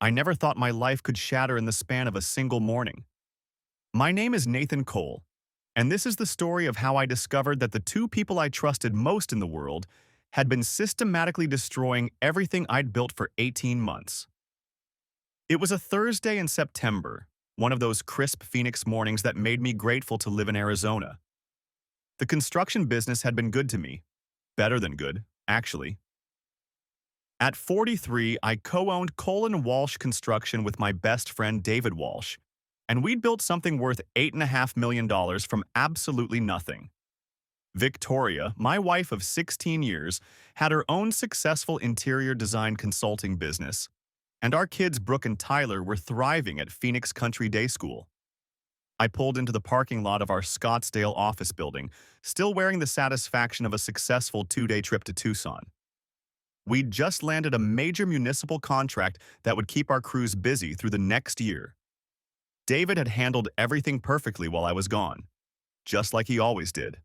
I never thought my life could shatter in the span of a single morning. My name is Nathan Cole, and this is the story of how I discovered that the two people I trusted most in the world had been systematically destroying everything I'd built for 18 months. It was a Thursday in September, one of those crisp Phoenix mornings that made me grateful to live in Arizona. The construction business had been good to me. Better than good, actually. At 43, I co-owned Cole & Walsh Construction with my best friend David Walsh, and we'd built something worth $8.5 million from absolutely nothing. Victoria, my wife of 16 years, had her own successful interior design consulting business, and our kids Brooke and Tyler were thriving at Phoenix Country Day School. I pulled into the parking lot of our Scottsdale office building, still wearing the satisfaction of a successful two-day trip to Tucson. We'd just landed a major municipal contract that would keep our crews busy through the next year. David had handled everything perfectly while I was gone, just like he always did.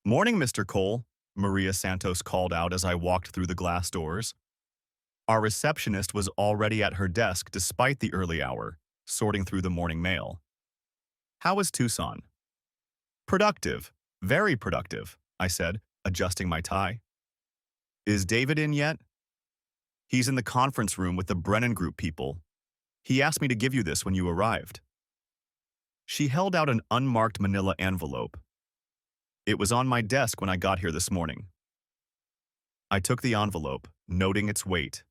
"Morning, Mr. Cole," Maria Santos called out as I walked through the glass doors. Our receptionist was already at her desk despite the early hour, sorting through the morning mail. "How was Tucson?" "Productive. Very productive," I said, adjusting my tie. "Is David in yet?" "He's in the conference room with the Brennan Group people. He asked me to give you this when you arrived." She held out an unmarked manila envelope. "It was on my desk when I got here this morning." I took the envelope, noting its weight.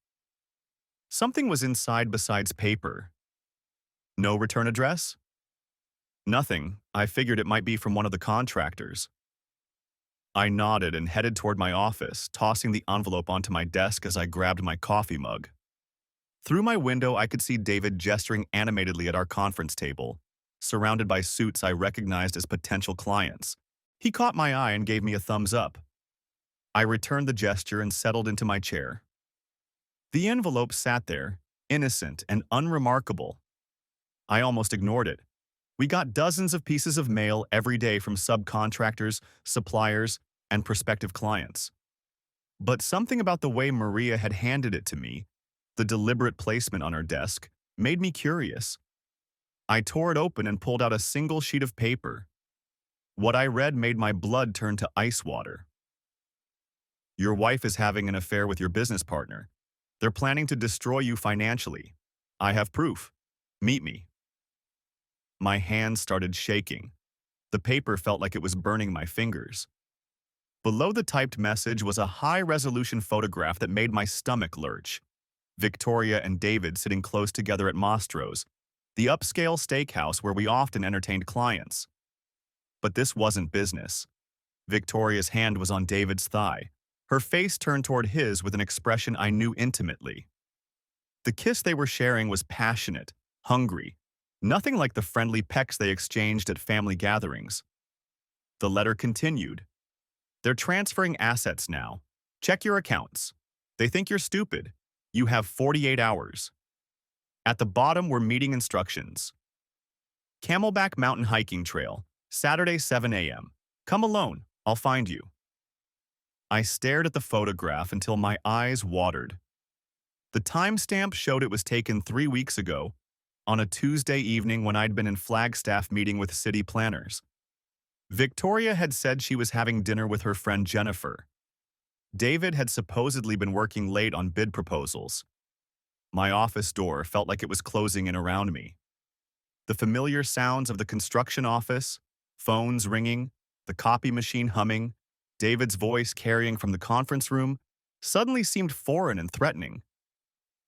Something was inside besides paper. "No return address?" "Nothing. I figured it might be from one of the contractors." I nodded and headed toward my office, tossing the envelope onto my desk as I grabbed my coffee mug. Through my window, I could see David gesturing animatedly at our conference table, surrounded by suits I recognized as potential clients. He caught my eye and gave me a thumbs up. I returned the gesture and settled into my chair. The envelope sat there, innocent and unremarkable. I almost ignored it. We got dozens of pieces of mail every day from subcontractors, suppliers, and prospective clients. But something about the way Maria had handed it to me, the deliberate placement on her desk, made me curious. I tore it open and pulled out a single sheet of paper. What I read made my blood turn to ice water. "Your wife is having an affair with your business partner. They're planning to destroy you financially. I have proof. Meet me." My hands started shaking. The paper felt like it was burning my fingers. Below the typed message was a high-resolution photograph that made my stomach lurch. Victoria and David sitting close together at Mastro's, the upscale steakhouse where we often entertained clients. But this wasn't business. Victoria's hand was on David's thigh, her face turned toward his with an expression I knew intimately. The kiss they were sharing was passionate, hungry, nothing like the friendly pecks they exchanged at family gatherings. The letter continued. "They're transferring assets now. Check your accounts. They think you're stupid. You have 48 hours. At the bottom were meeting instructions. Camelback Mountain Hiking Trail, Saturday 7 a.m. Come alone, I'll find you." I stared at the photograph until my eyes watered. The timestamp showed it was taken 3 weeks ago, on a Tuesday evening when I'd been in Flagstaff meeting with city planners. Victoria had said she was having dinner with her friend Jennifer. David had supposedly been working late on bid proposals. My office door felt like it was closing in around me. The familiar sounds of the construction office, phones ringing, the copy machine humming, David's voice carrying from the conference room, suddenly seemed foreign and threatening.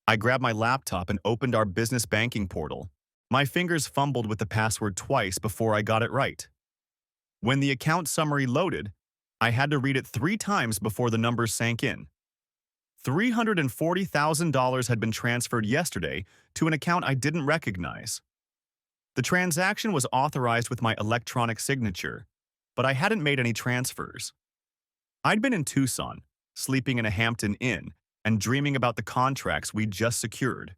I grabbed my laptop and opened our business banking portal. My fingers fumbled with the password twice before I got it right. When the account summary loaded, I had to read it 3 times before the numbers sank in. $340,000 had been transferred yesterday to an account I didn't recognize. The transaction was authorized with my electronic signature, but I hadn't made any transfers. I'd been in Tucson, sleeping in a Hampton Inn, and dreaming about the contracts we'd just secured.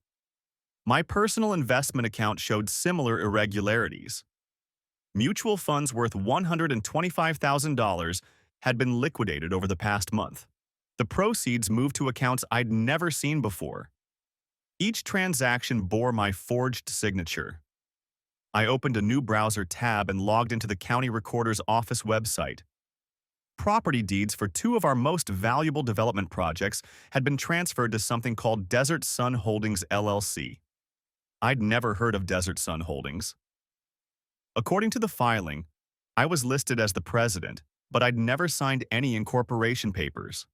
My personal investment account showed similar irregularities. Mutual funds worth $125,000 had been liquidated over the past month. The proceeds moved to accounts I'd never seen before. Each transaction bore my forged signature. I opened a new browser tab and logged into the county recorder's office website. Property deeds for two of our most valuable development projects had been transferred to something called Desert Sun Holdings LLC. I'd never heard of Desert Sun Holdings. According to the filing, I was listed as the president, but I'd never signed any incorporation papers.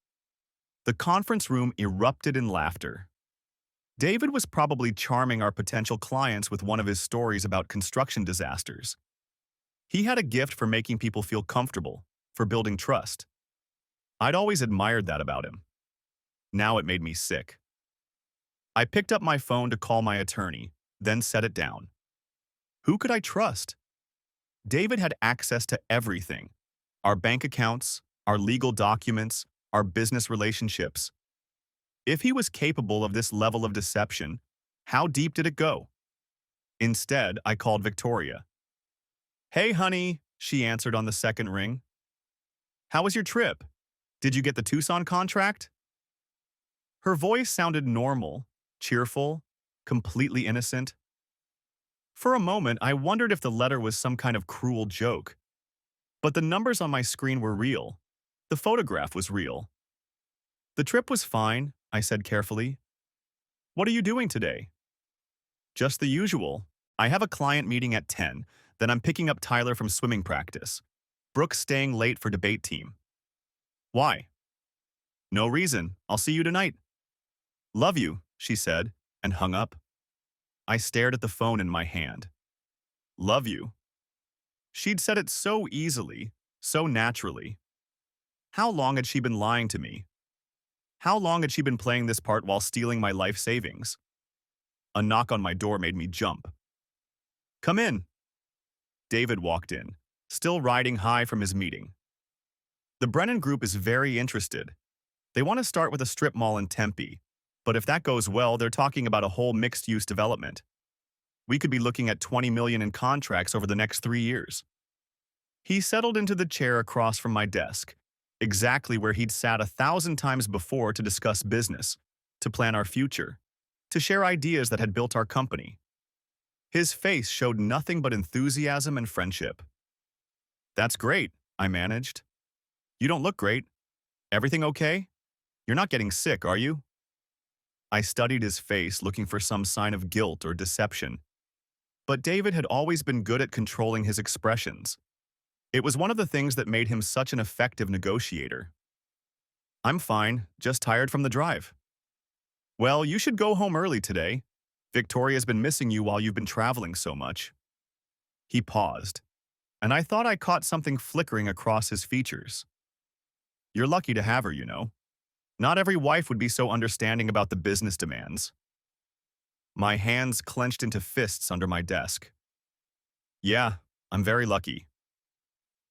The conference room erupted in laughter. David was probably charming our potential clients with one of his stories about construction disasters. He had a gift for making people feel comfortable, for building trust. I'd always admired that about him. Now it made me sick. I picked up my phone to call my attorney, then set it down. Who could I trust? David had access to everything: our bank accounts, our legal documents, our business relationships. If he was capable of this level of deception, how deep did it go? Instead, I called Victoria. "Hey, honey," she answered on the second ring. "How was your trip? Did you get the Tucson contract?" Her voice sounded normal, cheerful, completely innocent. For a moment, I wondered if the letter was some kind of cruel joke. But the numbers on my screen were real. The photograph was real. "The trip was fine," I said carefully. "What are you doing today?" "Just the usual. I have a client meeting at 10, then I'm picking up Tyler from swimming practice. Brooke's staying late for debate team." "Why?" "No reason. I'll see you tonight." "Love you," she said, and hung up. I stared at the phone in my hand. "Love you." She'd said it so easily, so naturally. How long had she been lying to me? How long had she been playing this part while stealing my life savings? A knock on my door made me jump. "Come in." David walked in, still riding high from his meeting. "The Brennan Group is very interested. They want to start with a strip mall in Tempe, but if that goes well, they're talking about a whole mixed-use development. We could be looking at $20 million in contracts over the next 3 years." He settled into the chair across from my desk, exactly where he'd sat 1,000 times before to discuss business, to plan our future, to share ideas that had built our company. His face showed nothing but enthusiasm and friendship. "That's great," I managed. "You don't look great. Everything okay? You're not getting sick, are you?" I studied his face, looking for some sign of guilt or deception. But David had always been good at controlling his expressions. It was one of the things that made him such an effective negotiator. "I'm fine, just tired from the drive." "Well, you should go home early today. Victoria's been missing you while you've been traveling so much." He paused, and I thought I caught something flickering across his features. "You're lucky to have her, you know. Not every wife would be so understanding about the business demands." My hands clenched into fists under my desk. "Yeah, I'm very lucky.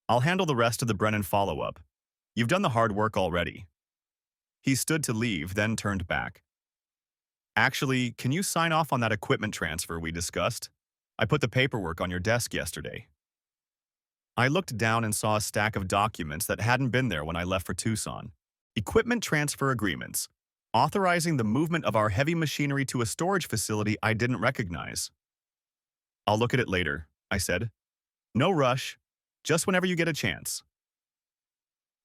I'll handle the rest of the Brennan follow-up. You've done the hard work already." He stood to leave, then turned back. "Actually, can you sign off on that equipment transfer we discussed? I put the paperwork on your desk yesterday." I looked down and saw a stack of documents that hadn't been there when I left for Tucson. Equipment transfer agreements, authorizing the movement of our heavy machinery to a storage facility I didn't recognize. "I'll look at it later," I said. "No rush, just whenever you get a chance."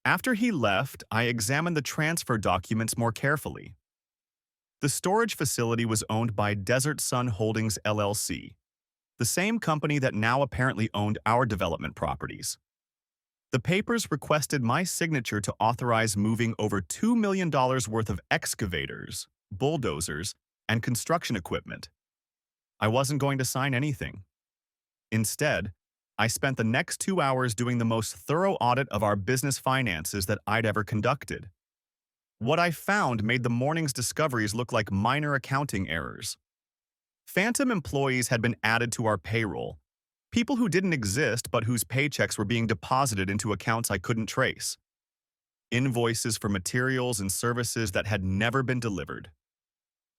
After he left, I examined the transfer documents more carefully. The storage facility was owned by Desert Sun Holdings LLC, the same company that now apparently owned our development properties. The papers requested my signature to authorize moving over $2 million worth of excavators, bulldozers, and construction equipment. I wasn't going to sign anything. Instead, I spent the next 2 hours doing the most thorough audit of our business finances that I'd ever conducted. What I found made the morning's discoveries look like minor accounting errors. Phantom employees had been added to our payroll, people who didn't exist but whose paychecks were being deposited into accounts I couldn't trace. Invoices for materials and services that had never been delivered.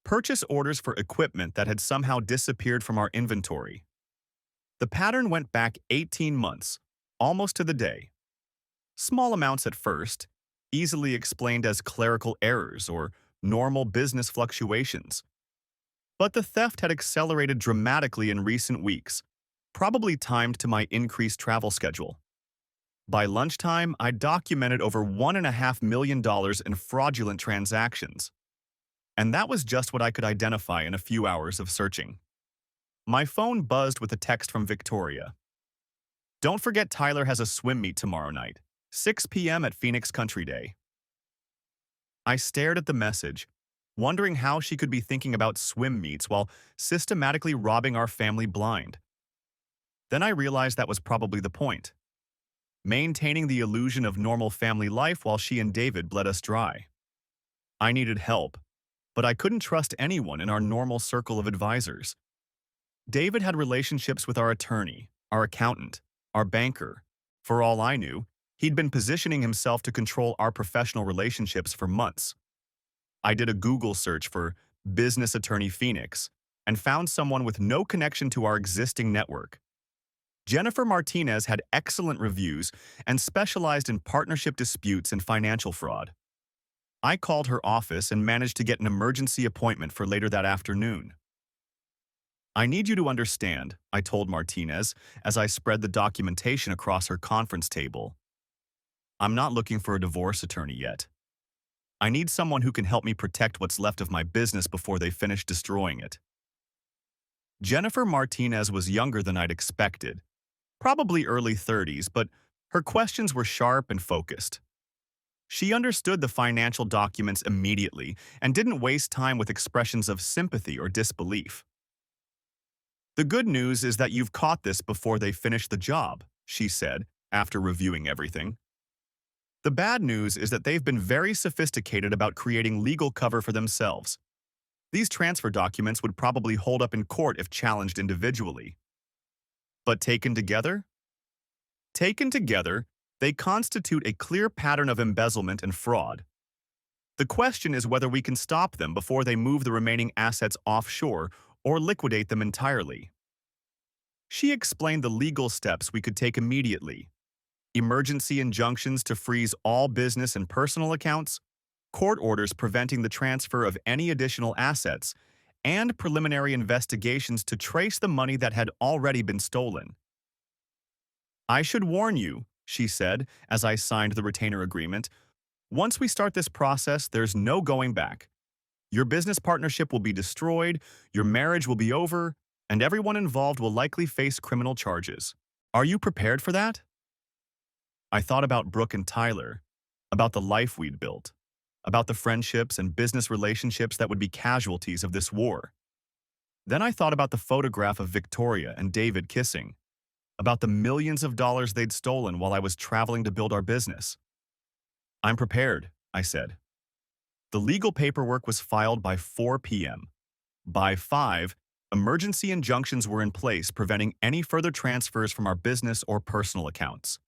Purchase orders for equipment that had somehow disappeared from our inventory. The pattern went back 18 months, almost to the day. Small amounts at first, easily explained as clerical errors or normal business fluctuations. But the theft had accelerated dramatically in recent weeks, probably timed to my increased travel schedule. By lunchtime, I documented over $1.5 million in fraudulent transactions. And that was just what I could identify in a few hours of searching. My phone buzzed with a text from Victoria. Don't forget Tyler has a swim meet tomorrow night, 6 p.m. at Phoenix Country Day. I stared at the message, wondering how she could be thinking about swim meets while systematically robbing our family blind. Then I realized that was probably the point. Maintaining the illusion of normal family life while she and David bled us dry. I needed help, but I couldn't trust anyone in our normal circle of advisors. David had relationships with our attorney, our accountant, our banker. For all I knew, he'd been positioning himself to control our professional relationships for months. I did a Google search for business attorney Phoenix and found someone with no connection to our existing network. Jennifer Martinez had excellent reviews and specialized in partnership disputes and financial fraud. I called her office and managed to get an emergency appointment for later that afternoon. I need you to understand, I told Martinez as I spread the documentation across her conference table. I'm not looking for a divorce attorney yet. I need someone who can help me protect what's left of my business before they finish destroying it. Jennifer Martinez was younger than I'd expected, probably early 30s, but her questions were sharp and focused. She understood the financial documents immediately and didn't waste time with expressions of sympathy or disbelief. The good news is that you've caught this before they finish the job, she said, after reviewing everything. The bad news is that they've been very sophisticated about creating legal cover for themselves. These transfer documents would probably hold up in court if challenged individually. But taken together? Taken together, they constitute a clear pattern of embezzlement and fraud. The question is whether we can stop them before they move the remaining assets offshore or liquidate them entirely. She explained the legal steps we could take immediately: emergency injunctions to freeze all business and personal accounts, court orders preventing the transfer of any additional assets, and preliminary investigations to trace the money that had already been stolen. I should warn you, she said as I signed the retainer agreement, once we start this process, there's no going back. Your business partnership will be destroyed, your marriage will be over, and everyone involved will likely face criminal charges. Are you prepared for that? I thought about Brooke and Tyler, about the life we'd built, about the friendships and business relationships that would be casualties of this war. Then I thought about the photograph of Victoria and David kissing, about the millions of dollars they'd stolen while I was traveling to build our business. I'm prepared, I said. The legal paperwork was filed by 4 p.m. By 5, emergency injunctions were in place preventing any further transfers from our business or personal accounts.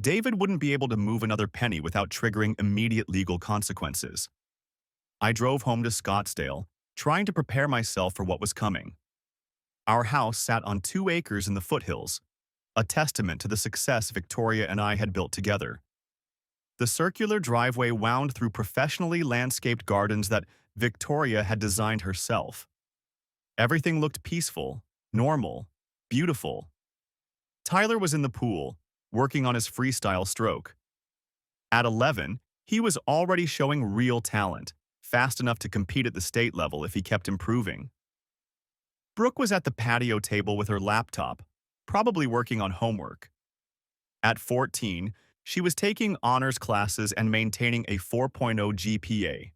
David wouldn't be able to move another penny without triggering immediate legal consequences. I drove home to Scottsdale, trying to prepare myself for what was coming. Our house sat on 2 acres in the foothills, a testament to the success Victoria and I had built together. The circular driveway wound through professionally landscaped gardens that Victoria had designed herself. Everything looked peaceful, normal, beautiful. Tyler was in the pool, working on his freestyle stroke. At 11, he was already showing real talent, fast enough to compete at the state level if he kept improving. Brooke was at the patio table with her laptop, probably working on homework. At 14, she was taking honors classes and maintaining a 4.0 GPA.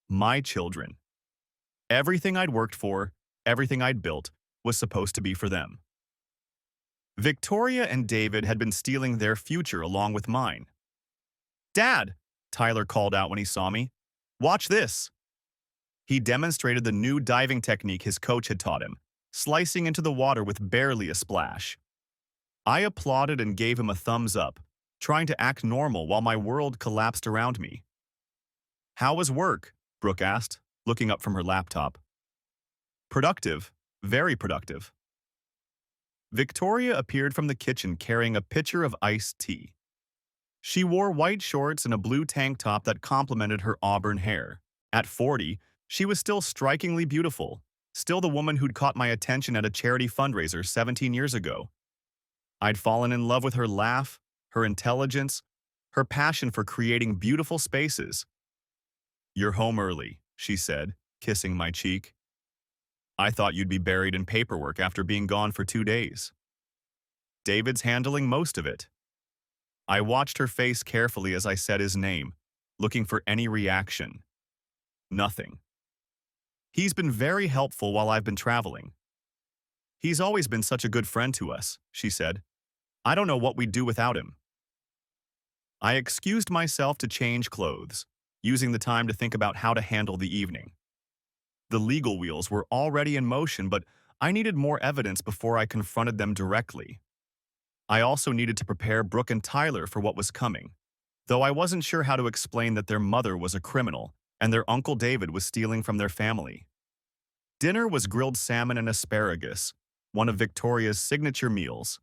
My children. Everything I'd worked for, everything I'd built, was supposed to be for them. Victoria and David had been stealing their future along with mine. "Dad," Tyler called out when he saw me. "Watch this." He demonstrated the new diving technique his coach had taught him, slicing into the water with barely a splash. I applauded and gave him a thumbs up, trying to act normal while my world collapsed around me. "How was work?" Brooke asked, looking up from her laptop. "Productive, very productive." Victoria appeared from the kitchen carrying a pitcher of iced tea. She wore white shorts and a blue tank top that complemented her auburn hair. At 40, She was still strikingly beautiful, still the woman who'd caught my attention at a charity fundraiser 17 years ago. I'd fallen in love with her laugh, her intelligence, her passion for creating beautiful spaces. "You're home early," she said, kissing my cheek. "I thought you'd be buried in paperwork after being gone for 2 days." "David's handling most of it." I watched her face carefully as I said his name, looking for any reaction. Nothing. "He's been very helpful while I've been traveling. He's always been such a good friend to us," she said. "I don't know what we'd do without him." I excused myself to change clothes, using the time to think about how to handle the evening. The legal wheels were already in motion, but I needed more evidence before I confronted them directly. I also needed to prepare Brooke and Tyler for what was coming, though I wasn't sure how to explain that their mother was a criminal and their Uncle David was stealing from their family. Dinner was grilled salmon and asparagus, one of Victoria's signature meals.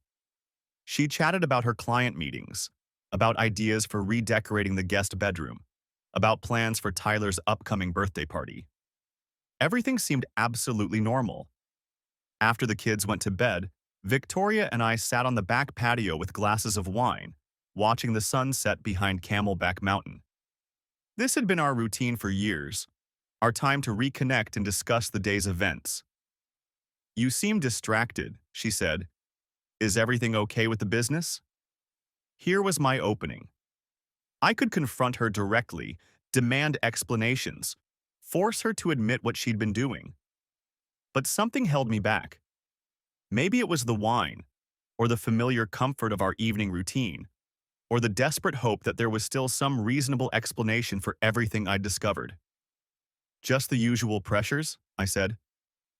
She chatted about her client meetings, about ideas for redecorating the guest bedroom, about plans for Tyler's upcoming birthday party. Everything seemed absolutely normal. After the kids went to bed, Victoria and I sat on the back patio with glasses of wine, watching the sun set behind Camelback Mountain. This had been our routine for years, our time to reconnect and discuss the day's events. "You seem distracted," she said. "Is everything okay with the business?" Here was my opening. I could confront her directly, demand explanations, force her to admit what she'd been doing. But something held me back. Maybe it was the wine, or the familiar comfort of our evening routine, or the desperate hope that there was still some reasonable explanation for everything I'd discovered. "Just the usual pressures," I said.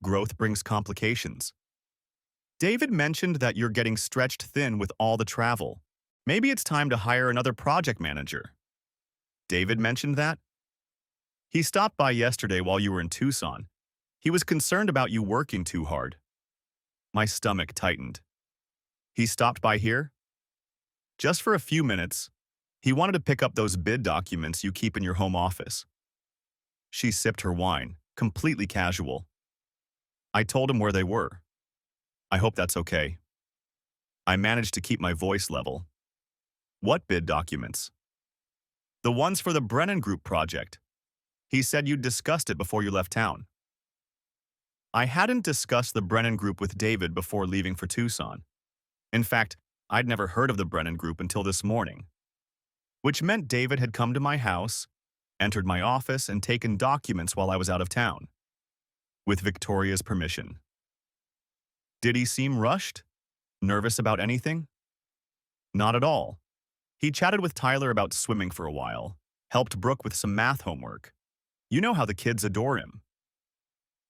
"Growth brings complications. David mentioned that you're getting stretched thin with all the travel. Maybe it's time to hire another project manager." "David mentioned that?" "He stopped by yesterday while you were in Tucson. He was concerned about you working too hard." My stomach tightened. "He stopped by here?" "Just for a few minutes. He wanted to pick up those bid documents you keep in your home office." She sipped her wine, completely casual. "I told him where they were. I hope that's okay." I managed to keep my voice level. "What bid documents?" "The ones for the Brennan Group project. He said you'd discussed it before you left town." I hadn't discussed the Brennan Group with David before leaving for Tucson. In fact, I'd never heard of the Brennan Group until this morning, which meant David had come to my house, entered my office, and taken documents while I was out of town, with Victoria's permission. Did he seem rushed? Nervous about anything? Not at all. He chatted with Tyler about swimming for a while, helped Brooke with some math homework. You know how the kids adore him.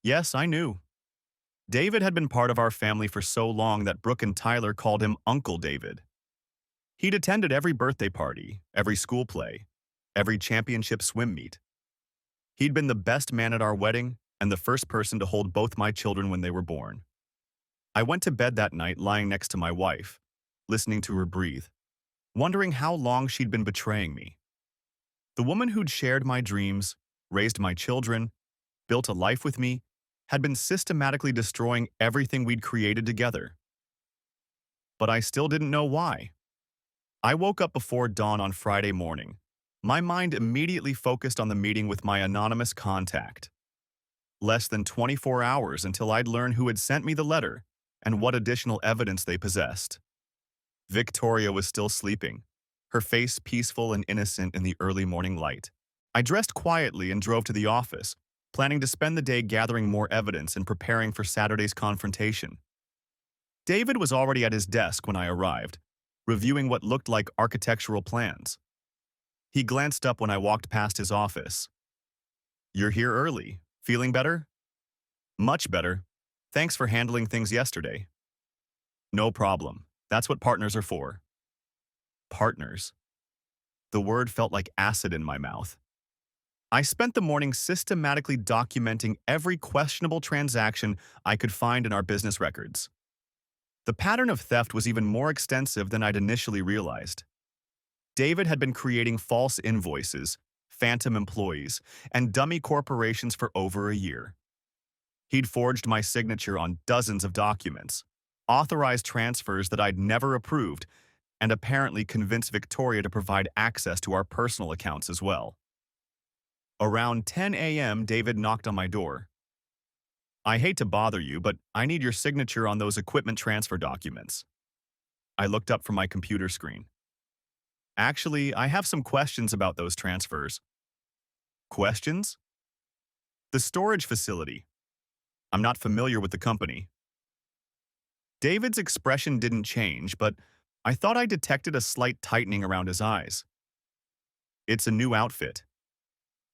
Yes, I knew. David had been part of our family for so long that Brooke and Tyler called him Uncle David. He'd attended every birthday party, every school play, every championship swim meet. He'd been the best man at our wedding and the first person to hold both my children when they were born. I went to bed that night lying next to my wife, listening to her breathe, wondering how long she'd been betraying me. The woman who'd shared my dreams, raised my children, built a life with me, had been systematically destroying everything we'd created together. But I still didn't know why. I woke up before dawn on Friday morning. My mind immediately focused on the meeting with my anonymous contact. Less than 24 hours until I'd learn who had sent me the letter and what additional evidence they possessed. Victoria was still sleeping, her face peaceful and innocent in the early morning light. I dressed quietly and drove to the office, planning to spend the day gathering more evidence and preparing for Saturday's confrontation. David was already at his desk when I arrived, reviewing what looked like architectural plans. He glanced up when I walked past his office. "You're here early. Feeling better?" "Much better. Thanks for handling things yesterday." "No problem. That's what partners are for." Partners. The word felt like acid in my mouth. I spent the morning systematically documenting every questionable transaction I could find in our business records. The pattern of theft was even more extensive than I'd initially realized. David had been creating false invoices, phantom employees, and dummy corporations for over a year. He'd forged my signature on dozens of documents, authorized transfers that I'd never approved, and apparently convinced Victoria to provide access to our personal accounts as well. Around 10 a.m., David knocked on my door. "I hate to bother you, but I need your signature on those equipment transfer documents." I looked up from my computer screen. "Actually, I have some questions about those transfers." "Questions?" "The storage facility. I'm not familiar with the company." David's expression didn't change, but I thought I detected a slight tightening around his eyes. "It's a new outfit.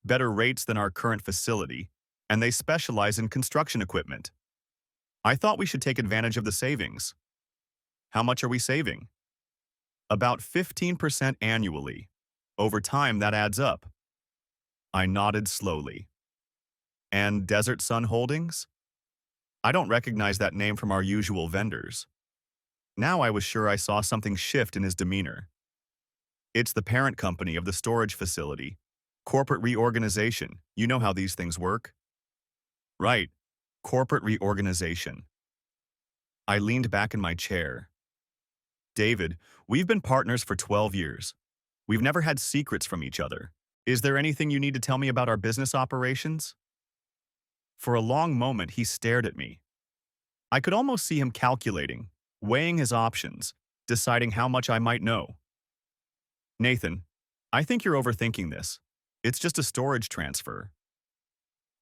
Better rates than our current facility, and they specialize in construction equipment. I thought we should take advantage of the savings." "How much are we saving?" "About 15% annually. Over time, that adds up." I nodded slowly. "And Desert Sun Holdings?" I don't recognize that name from our usual vendors. Now I was sure I saw something shift in his demeanor. "It's the parent company of the storage facility. Corporate reorganization. You know how these things work." "Right. Corporate reorganization." I leaned back in my chair. "David, we've been partners for 12 years. We've never had secrets from each other. Is there anything you need to tell me about our business operations?" For a long moment, he stared at me. I could almost see him calculating, weighing his options, deciding how much I might know. "Nathan, I think you're overthinking this. It's just a storage transfer."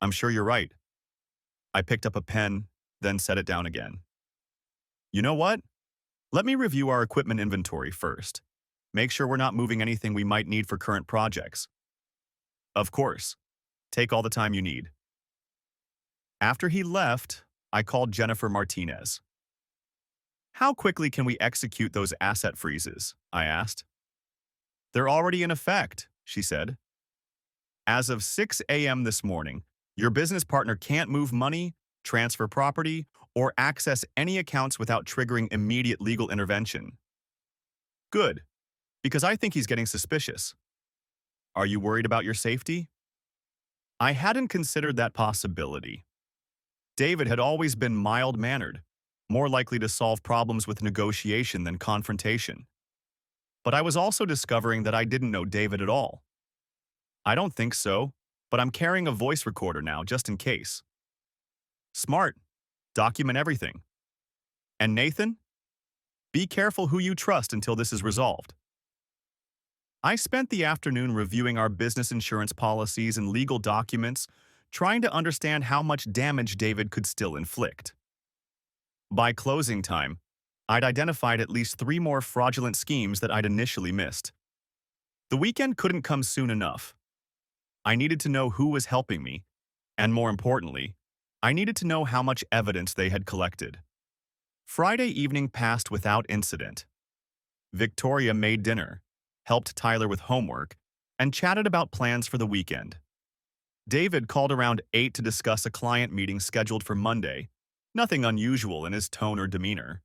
"I'm sure you're right." I picked up a pen, then set it down again. "You know what? Let me review our equipment inventory first. Make sure we're not moving anything we might need for current projects." "Of course. Take all the time you need." After he left, I called Jennifer Martinez. "How quickly can we execute those asset freezes?" I asked. "They're already in effect," she said. "As of 6 a.m. this morning, your business partner can't move money, transfer property, or access any accounts without triggering immediate legal intervention." "Good, because I think he's getting suspicious." "Are you worried about your safety?" I hadn't considered that possibility. David had always been mild-mannered, more likely to solve problems with negotiation than confrontation. But I was also discovering that I didn't know David at all. "I don't think so, but I'm carrying a voice recorder now, just in case." "Smart. Document everything. And Nathan, be careful who you trust until this is resolved." I spent the afternoon reviewing our business insurance policies and legal documents, trying to understand how much damage David could still inflict. By closing time, I'd identified at least 3 more fraudulent schemes that I'd initially missed. The weekend couldn't come soon enough. I needed to know who was helping me, and more importantly, I needed to know how much evidence they had collected. Friday evening passed without incident. Victoria made dinner, helped Tyler with homework, and chatted about plans for the weekend. David called around 8 to discuss a client meeting scheduled for Monday, nothing unusual in his tone or demeanor.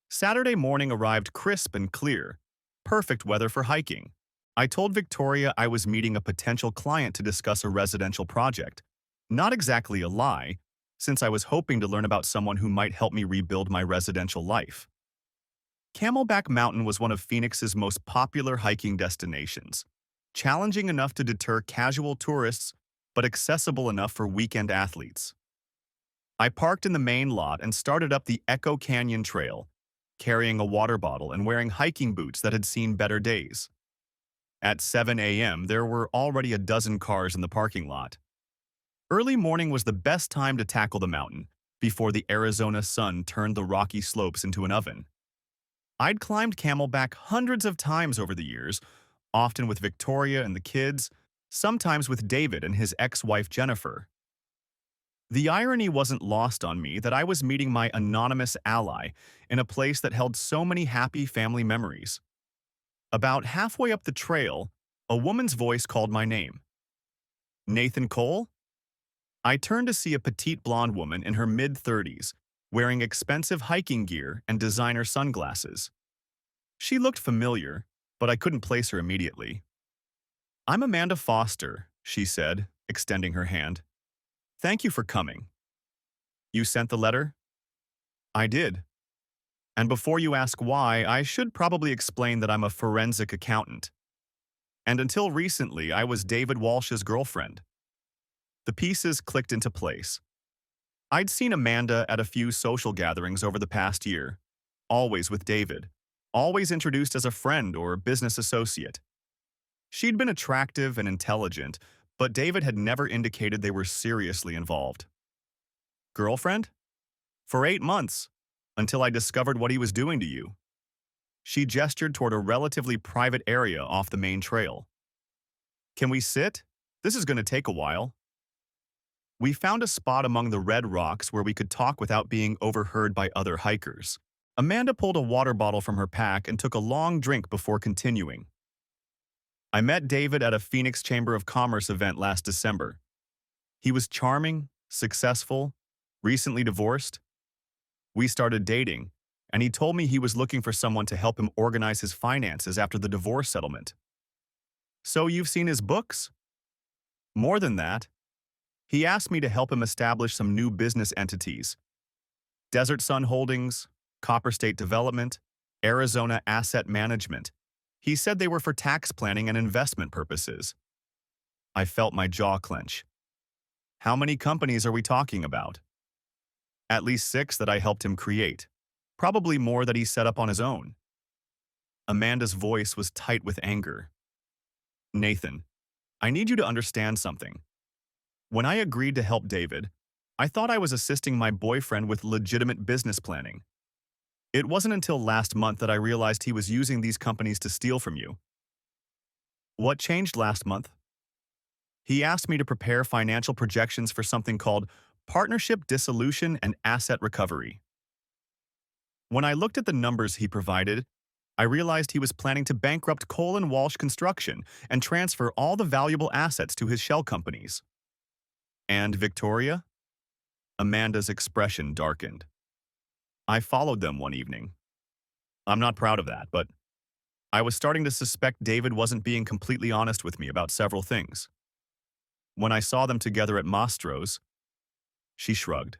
Saturday morning arrived crisp and clear, perfect weather for hiking. I told Victoria I was meeting a potential client to discuss a residential project. Not exactly a lie, since I was hoping to learn about someone who might help me rebuild my residential life. Camelback Mountain was one of Phoenix's most popular hiking destinations, challenging enough to deter casual tourists, but accessible enough for weekend athletes. I parked in the main lot and started up the Echo Canyon Trail, carrying a water bottle and wearing hiking boots that had seen better days. At 7 a.m., there were already a dozen cars in the parking lot. Early morning was the best time to tackle the mountain, before the Arizona sun turned the rocky slopes into an oven. I'd climbed Camelback hundreds of times over the years, often with Victoria and the kids, sometimes with David and his ex-wife Jennifer. The irony wasn't lost on me that I was meeting my anonymous ally in a place that held so many happy family memories. About halfway up the trail, a woman's voice called my name. "Nathan Cole?" I turned to see a petite blonde woman in her mid-30s, wearing expensive hiking gear and designer sunglasses. She looked familiar, but I couldn't place her immediately. I'm Amanda Foster, she said, extending her hand. Thank you for coming. You sent the letter? I did. And before you ask why, I should probably explain that I'm a forensic accountant. And until recently, I was David Walsh's girlfriend. The pieces clicked into place. I'd seen Amanda at a few social gatherings over the past year, always with David, always introduced as a friend or business associate. She'd been attractive and intelligent, but David had never indicated they were seriously involved. Girlfriend? For 8 months, until I discovered what he was doing to you. She gestured toward a relatively private area off the main trail. Can we sit? This is going to take a while. We found a spot among the red rocks where we could talk without being overheard by other hikers. Amanda pulled a water bottle from her pack and took a long drink before continuing. I met David at a Phoenix Chamber of Commerce event last December. He was charming, successful, recently divorced. We started dating, and he told me he was looking for someone to help him organize his finances after the divorce settlement. So you've seen his books? More than that. He asked me to help him establish some new business entities. Desert Sun Holdings, Copper State Development, Arizona Asset Management. He said they were for tax planning and investment purposes. I felt my jaw clench. How many companies are we talking about? At least 6 that I helped him create. Probably more that he set up on his own. Amanda's voice was tight with anger. Nathan, I need you to understand something. When I agreed to help David, I thought I was assisting my boyfriend with legitimate business planning. It wasn't until last month that I realized he was using these companies to steal from you. What changed last month? He asked me to prepare financial projections for something called partnership dissolution and asset recovery. When I looked at the numbers he provided, I realized he was planning to bankrupt Cole and Walsh Construction and transfer all the valuable assets to his shell companies. And Victoria? Amanda's expression darkened. I followed them one evening. I'm not proud of that, but I was starting to suspect David wasn't being completely honest with me about several things. When I saw them together at Mastro's, she shrugged.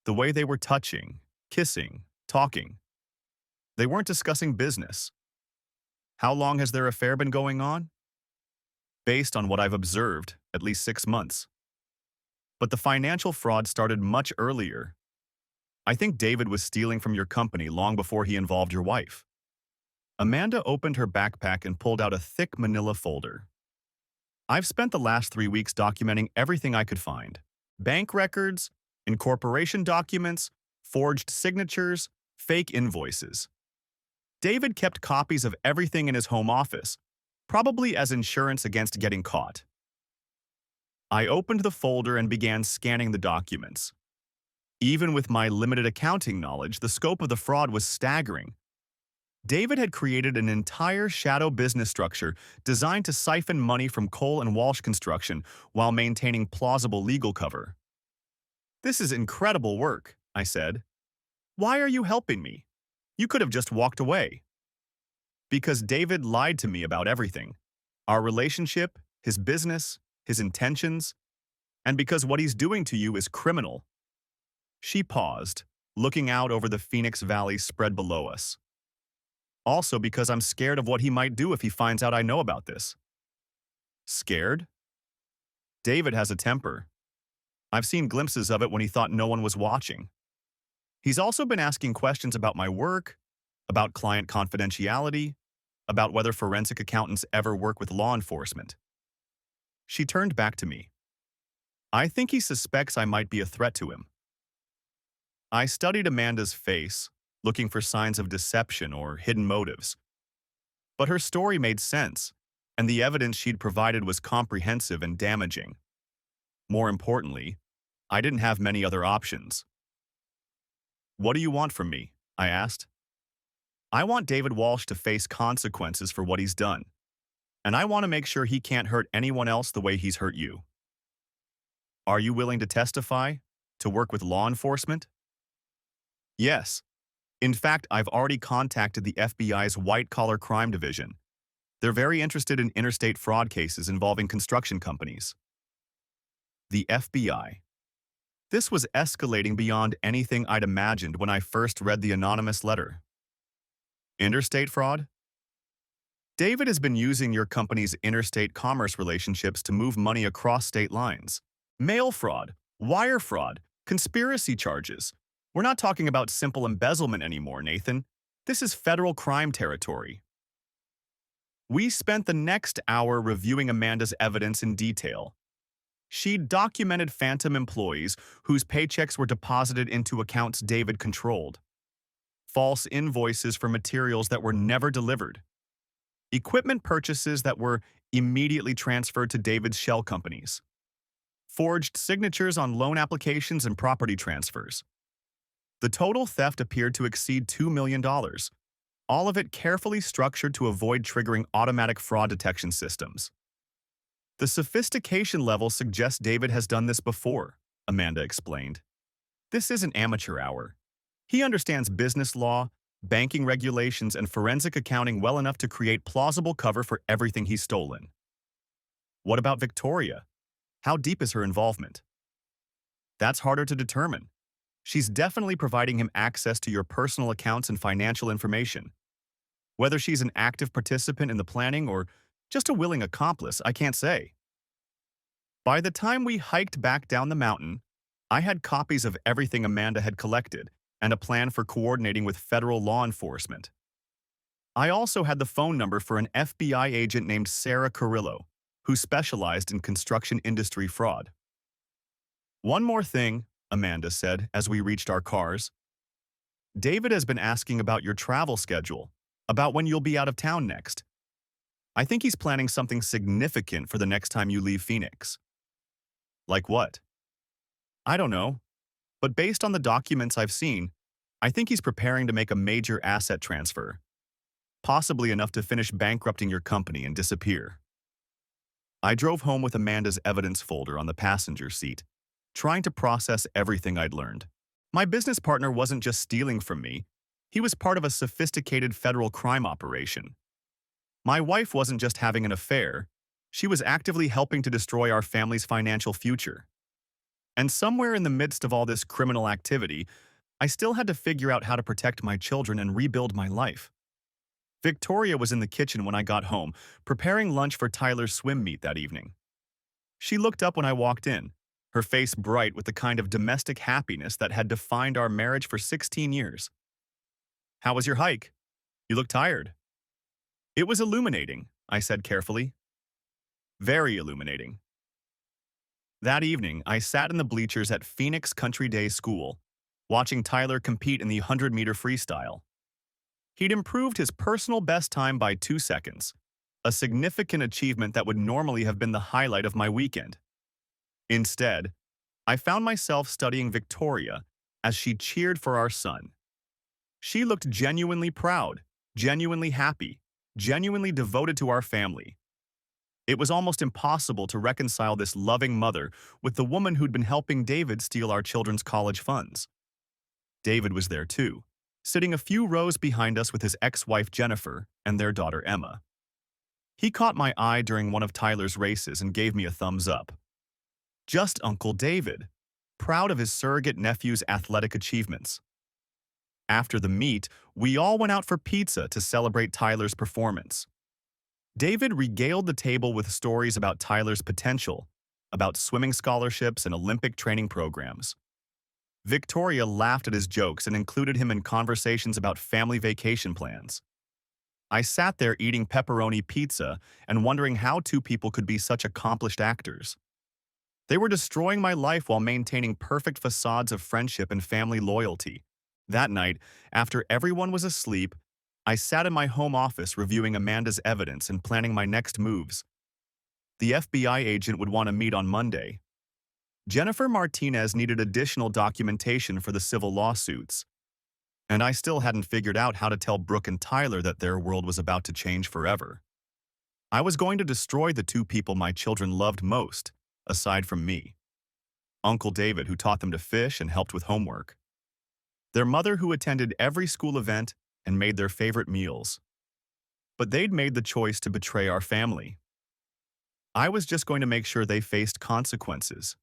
The way they were touching, kissing, talking. They weren't discussing business. How long has their affair been going on? Based on what I've observed, at least 6 months. But the financial fraud started much earlier. I think David was stealing from your company long before he involved your wife. Amanda opened her backpack and pulled out a thick manila folder. I've spent the last 3 weeks documenting everything I could find. Bank records, incorporation documents, forged signatures, fake invoices. David kept copies of everything in his home office, probably as insurance against getting caught. I opened the folder and began scanning the documents. Even with my limited accounting knowledge, the scope of the fraud was staggering. David had created an entire shadow business structure designed to siphon money from Cole and Walsh Construction while maintaining plausible legal cover. This is incredible work, I said. Why are you helping me? You could have just walked away. Because David lied to me about everything. Our relationship, his business, his intentions, and because what he's doing to you is criminal. She paused, looking out over the Phoenix Valley spread below us. Also because I'm scared of what he might do if he finds out I know about this. Scared? David has a temper. I've seen glimpses of it when he thought no one was watching. He's also been asking questions about my work, about client confidentiality, about whether forensic accountants ever work with law enforcement. She turned back to me. I think he suspects I might be a threat to him. I studied Amanda's face, looking for signs of deception or hidden motives. But her story made sense, and the evidence she'd provided was comprehensive and damaging. More importantly, I didn't have many other options. What do you want from me? I asked. I want David Walsh to face consequences for what he's done, and I want to make sure he can't hurt anyone else the way he's hurt you. Are you willing to testify? To work with law enforcement? Yes. In fact, I've already contacted the FBI's white-collar crime division. They're very interested in interstate fraud cases involving construction companies. The FBI. This was escalating beyond anything I'd imagined when I first read the anonymous letter. Interstate fraud? David has been using your company's interstate commerce relationships to move money across state lines. Mail fraud, wire fraud, conspiracy charges. We're not talking about simple embezzlement anymore, Nathan. This is federal crime territory. We spent the next hour reviewing Amanda's evidence in detail. She documented phantom employees whose paychecks were deposited into accounts David controlled, false invoices for materials that were never delivered, equipment purchases that were immediately transferred to David's shell companies, forged signatures on loan applications and property transfers. The total theft appeared to exceed $2 million, all of it carefully structured to avoid triggering automatic fraud detection systems. The sophistication level suggests David has done this before, Amanda explained. This isn't amateur hour. He understands business law, banking regulations, and forensic accounting well enough to create plausible cover for everything he's stolen. What about Victoria? How deep is her involvement? That's harder to determine. She's definitely providing him access to your personal accounts and financial information. Whether she's an active participant in the planning or just a willing accomplice, I can't say. By the time we hiked back down the mountain, I had copies of everything Amanda had collected and a plan for coordinating with federal law enforcement. I also had the phone number for an FBI agent named Sarah Carrillo, who specialized in construction industry fraud. One more thing, Amanda said as we reached our cars. David has been asking about your travel schedule, about when you'll be out of town next. I think he's planning something significant for the next time you leave Phoenix. Like what? I don't know, but based on the documents I've seen, I think he's preparing to make a major asset transfer, possibly enough to finish bankrupting your company and disappear. I drove home with Amanda's evidence folder on the passenger seat, trying to process everything I'd learned. My business partner wasn't just stealing from me, he was part of a sophisticated federal crime operation. My wife wasn't just having an affair, she was actively helping to destroy our family's financial future. And somewhere in the midst of all this criminal activity, I still had to figure out how to protect my children and rebuild my life. Victoria was in the kitchen when I got home, preparing lunch for Tyler's swim meet that evening. She looked up when I walked in, her face bright with the kind of domestic happiness that had defined our marriage for 16 years. How was your hike? You look tired. It was illuminating, I said carefully. Very illuminating. That evening, I sat in the bleachers at Phoenix Country Day School, watching Tyler compete in the 100-meter freestyle. He'd improved his personal best time by 2 seconds, a significant achievement that would normally have been the highlight of my weekend. Instead, I found myself studying Victoria as she cheered for our son. She looked genuinely proud, genuinely happy, genuinely devoted to our family. It was almost impossible to reconcile this loving mother with the woman who'd been helping David steal our children's college funds. David was there too, sitting a few rows behind us with his ex-wife Jennifer and their daughter Emma. He caught my eye during one of Tyler's races and gave me a thumbs up. Just Uncle David, proud of his surrogate nephew's athletic achievements. After the meet, we all went out for pizza to celebrate Tyler's performance. David regaled the table with stories about Tyler's potential, about swimming scholarships and Olympic training programs. Victoria laughed at his jokes and included him in conversations about family vacation plans. I sat there eating pepperoni pizza and wondering how two people could be such accomplished actors. They were destroying my life while maintaining perfect facades of friendship and family loyalty. That night, after everyone was asleep, I sat in my home office reviewing Amanda's evidence and planning my next moves. The FBI agent would want to meet on Monday. Jennifer Martinez needed additional documentation for the civil lawsuits. And I still hadn't figured out how to tell Brooke and Tyler that their world was about to change forever. I was going to destroy the two people my children loved most, aside from me. Uncle David, who taught them to fish and helped with homework. Their mother, who attended every school event and made their favorite meals. but they'd made the choice to betray our family. I was just going to make sure they faced consequences.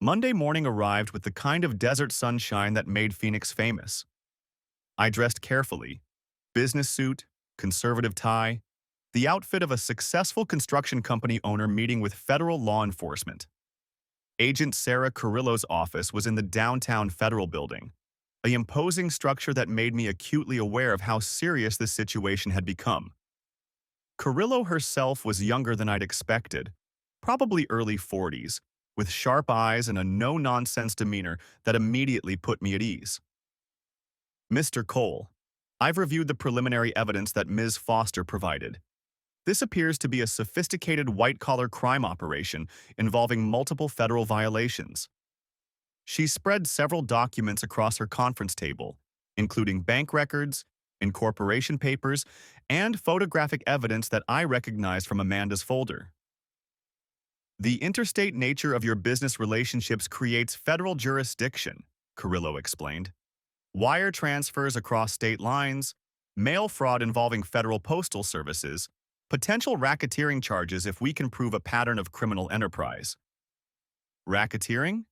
Monday morning arrived with the kind of desert sunshine that made Phoenix famous. I dressed carefully. Business suit, conservative tie, the outfit of a successful construction company owner meeting with federal law enforcement. Agent Sarah Carrillo's office was in the downtown federal building, an imposing structure that made me acutely aware of how serious this situation had become. Carrillo herself was younger than I'd expected, probably early 40s, with sharp eyes and a no-nonsense demeanor that immediately put me at ease. Mr. Cole, I've reviewed the preliminary evidence that Ms. Foster provided. This appears to be a sophisticated white-collar crime operation involving multiple federal violations. She spread several documents across her conference table, including bank records, incorporation papers, and photographic evidence that I recognized from Amanda's folder. The interstate nature of your business relationships creates federal jurisdiction, Carrillo explained. Wire transfers across state lines, mail fraud involving federal postal services, potential racketeering charges if we can prove a pattern of criminal enterprise. Racketeering?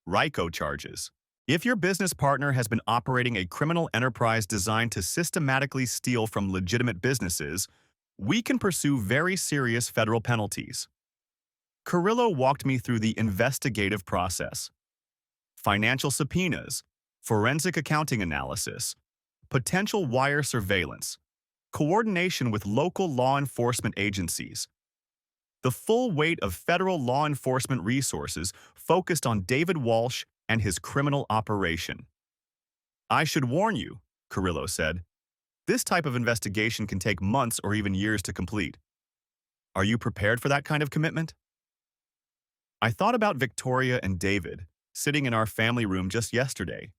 RICO charges. If your business partner has been operating a criminal enterprise designed to systematically steal from legitimate businesses, we can pursue very serious federal penalties. Carrillo walked me through the investigative process. Financial subpoenas, forensic accounting analysis, potential wire surveillance, coordination with local law enforcement agencies. The full weight of federal law enforcement resources focused on David Walsh and his criminal operation. I should warn you, Carrillo said, this type of investigation can take months or even years to complete. Are you prepared for that kind of commitment? I thought about Victoria and David, sitting in our family room just yesterday,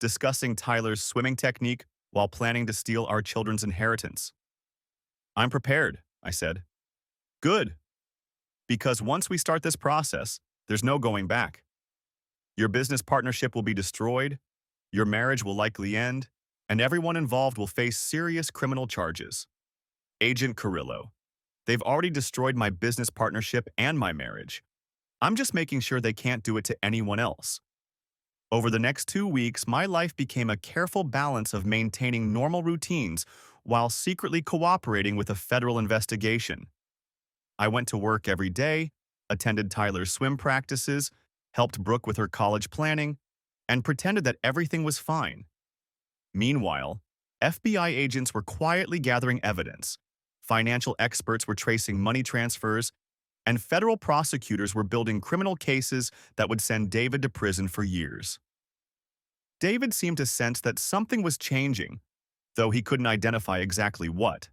discussing Tyler's swimming technique while planning to steal our children's inheritance. I'm prepared, I said. Good. Because once we start this process, there's no going back. Your business partnership will be destroyed, your marriage will likely end, and everyone involved will face serious criminal charges. Agent Carrillo, they've already destroyed my business partnership and my marriage. I'm just making sure they can't do it to anyone else. Over the next 2 weeks, my life became a careful balance of maintaining normal routines while secretly cooperating with a federal investigation. I went to work every day, attended Tyler's swim practices, helped Brooke with her college planning, and pretended that everything was fine. Meanwhile, FBI agents were quietly gathering evidence, financial experts were tracing money transfers, and federal prosecutors were building criminal cases that would send David to prison for years. David seemed to sense that something was changing, though he couldn't identify exactly what.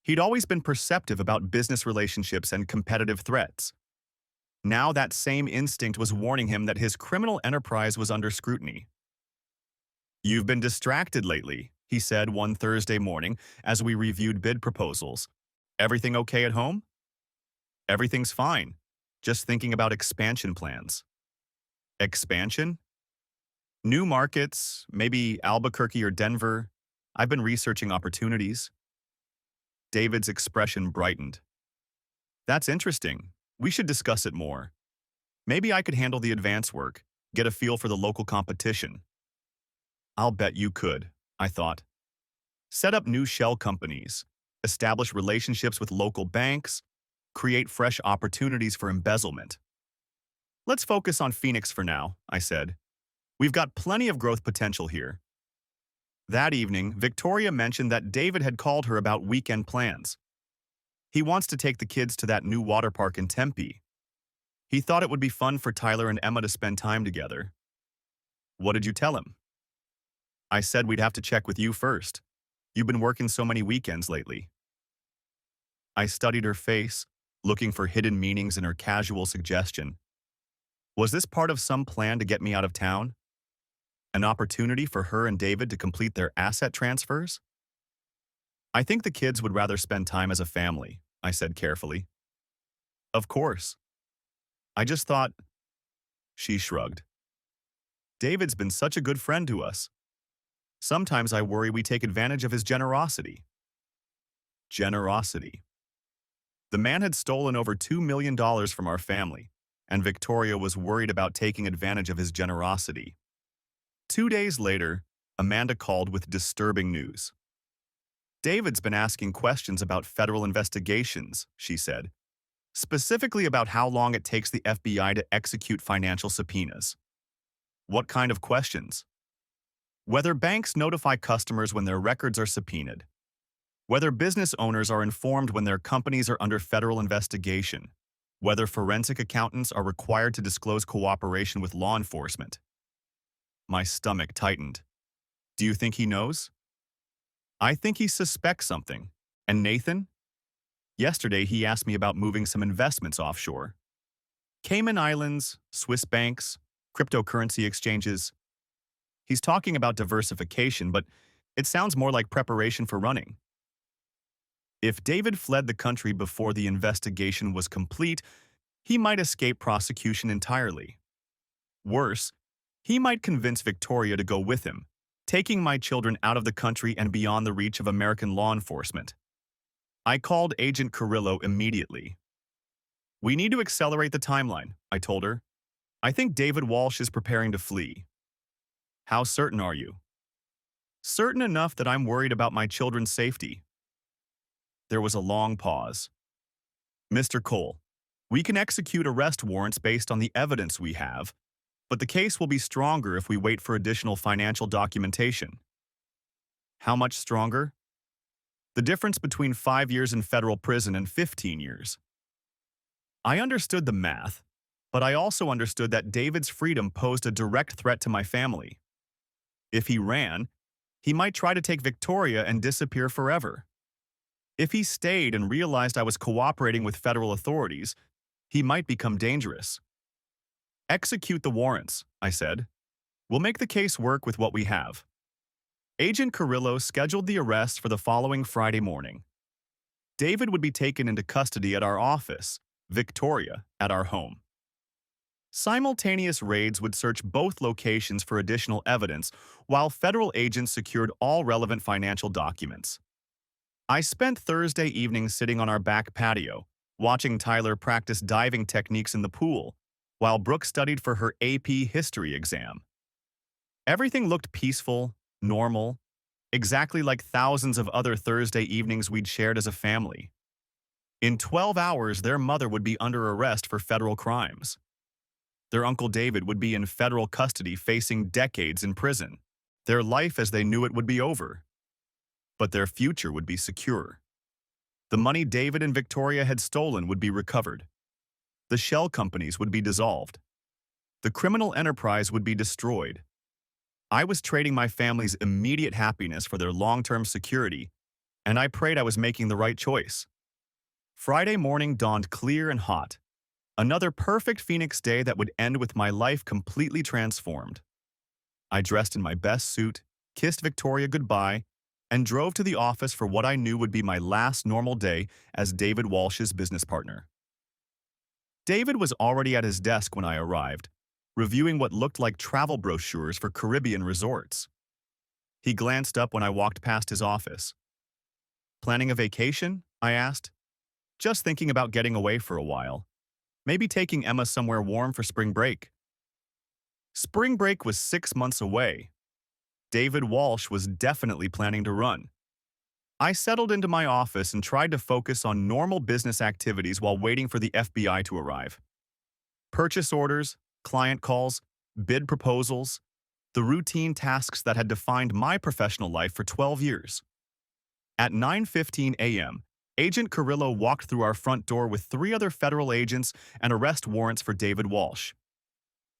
He'd always been perceptive about business relationships and competitive threats. Now that same instinct was warning him that his criminal enterprise was under scrutiny. You've been distracted lately, he said one Thursday morning as we reviewed bid proposals. Everything okay at home? Everything's fine. Just thinking about expansion plans. Expansion? New markets, maybe Albuquerque or Denver. I've been researching opportunities. David's expression brightened. That's interesting. We should discuss it more. Maybe I could handle the advance work, get a feel for the local competition. I'll bet you could, I thought. Set up new shell companies, establish relationships with local banks, create fresh opportunities for embezzlement. Let's focus on Phoenix for now, I said. We've got plenty of growth potential here. That evening, Victoria mentioned that David had called her about weekend plans. He wants to take the kids to that new water park in Tempe. He thought it would be fun for Tyler and Emma to spend time together. What did you tell him? I said we'd have to check with you first. You've been working so many weekends lately. I studied her face, looking for hidden meanings in her casual suggestion. Was this part of some plan to get me out of town? An opportunity for her and David to complete their asset transfers? I think the kids would rather spend time as a family, I said carefully. Of course. I just thought... She shrugged. David's been such a good friend to us. Sometimes I worry we take advantage of his generosity. Generosity. The man had stolen over $2 million from our family, and Victoria was worried about taking advantage of his generosity. 2 days later, Amanda called with disturbing news. David's been asking questions about federal investigations, she said, specifically about how long it takes the FBI to execute financial subpoenas. What kind of questions? Whether banks notify customers when their records are subpoenaed, whether business owners are informed when their companies are under federal investigation, whether forensic accountants are required to disclose cooperation with law enforcement. My stomach tightened. Do you think he knows? I think he suspects something. And Nathan? Yesterday he asked me about moving some investments offshore. Cayman Islands, Swiss banks, cryptocurrency exchanges. He's talking about diversification, but it sounds more like preparation for running. If David fled the country before the investigation was complete, he might escape prosecution entirely. Worse, he might convince Victoria to go with him, taking my children out of the country and beyond the reach of American law enforcement. I called Agent Carrillo immediately. We need to accelerate the timeline, I told her. I think David Walsh is preparing to flee. How certain are you? Certain enough that I'm worried about my children's safety. There was a long pause. Mr. Cole, we can execute arrest warrants based on the evidence we have, but the case will be stronger if we wait for additional financial documentation. How much stronger? The difference between 5 years in federal prison and 15 years. I understood the math, but I also understood that David's freedom posed a direct threat to my family. If he ran, he might try to take Victoria and disappear forever. If he stayed and realized I was cooperating with federal authorities, he might become dangerous. Execute the warrants, I said. We'll make the case work with what we have. Agent Carrillo scheduled the arrest for the following Friday morning. David would be taken into custody at our office, Victoria at our home. Simultaneous raids would search both locations for additional evidence, while federal agents secured all relevant financial documents. I spent Thursday evening sitting on our back patio, watching Tyler practice diving techniques in the pool, while Brooke studied for her AP history exam. Everything looked peaceful, normal, exactly like thousands of other Thursday evenings we'd shared as a family. In 12 hours, their mother would be under arrest for federal crimes. Their Uncle David would be in federal custody facing decades in prison. Their life as they knew it would be over. But their future would be secure. The money David and Victoria had stolen would be recovered. The shell companies would be dissolved. The criminal enterprise would be destroyed. I was trading my family's immediate happiness for their long-term security, and I prayed I was making the right choice. Friday morning dawned clear and hot. Another perfect Phoenix day that would end with my life completely transformed. I dressed in my best suit, kissed Victoria goodbye, and drove to the office for what I knew would be my last normal day as David Walsh's business partner. David was already at his desk when I arrived, reviewing what looked like travel brochures for Caribbean resorts. He glanced up when I walked past his office. Planning a vacation? I asked. Just thinking about getting away for a while. Maybe taking Emma somewhere warm for spring break. Spring break was 6 months away. David Walsh was definitely planning to run. I settled into my office and tried to focus on normal business activities while waiting for the FBI to arrive. Purchase orders, client calls, bid proposals, the routine tasks that had defined my professional life for 12 years. At 9:15 a.m., Agent Carrillo walked through our front door with 3 other federal agents and arrest warrants for David Walsh.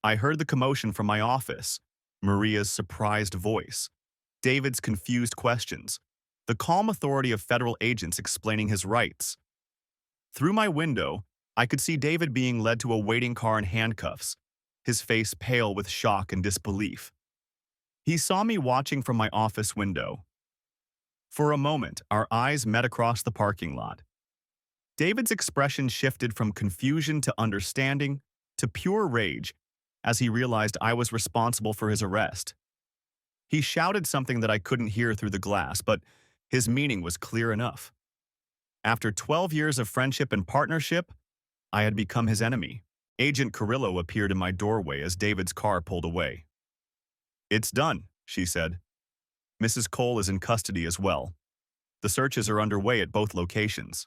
I heard the commotion from my office, Maria's surprised voice, David's confused questions, the calm authority of federal agents explaining his rights. Through my window, I could see David being led to a waiting car in handcuffs, his face pale with shock and disbelief. He saw me watching from my office window. For a moment, our eyes met across the parking lot. David's expression shifted from confusion to understanding to pure rage as he realized I was responsible for his arrest. He shouted something that I couldn't hear through the glass, but his meaning was clear enough. After 12 years of friendship and partnership, I had become his enemy. Agent Carrillo appeared in my doorway as David's car pulled away. "It's done," she said. "Mrs. Cole is in custody as well. The searches are underway at both locations."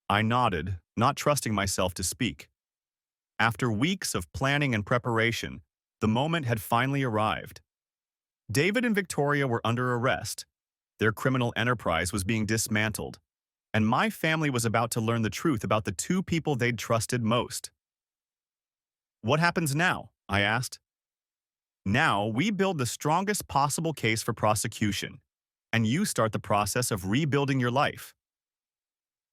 I nodded, not trusting myself to speak. After weeks of planning and preparation, the moment had finally arrived. David and Victoria were under arrest. Their criminal enterprise was being dismantled, and my family was about to learn the truth about the two people they'd trusted most. "What happens now?" I asked. "Now, we build the strongest possible case for prosecution, and you start the process of rebuilding your life."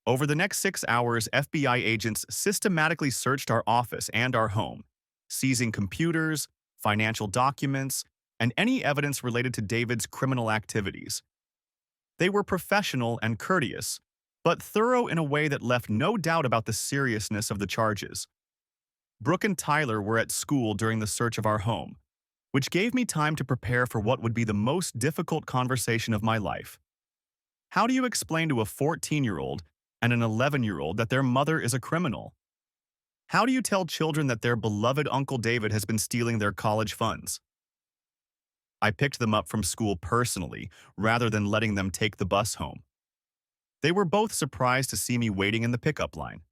Over the next 6 hours, FBI agents systematically searched our office and our home, seizing computers, financial documents, and any evidence related to David's criminal activities. They were professional and courteous, but thorough in a way that left no doubt about the seriousness of the charges. Brooke and Tyler were at school during the search of our home, which gave me time to prepare for what would be the most difficult conversation of my life. How do you explain to a 14-year-old and an 11-year-old that their mother is a criminal? How do you tell children that their beloved Uncle David has been stealing their college funds? I picked them up from school personally, rather than letting them take the bus home. They were both surprised to see me waiting in the pickup line.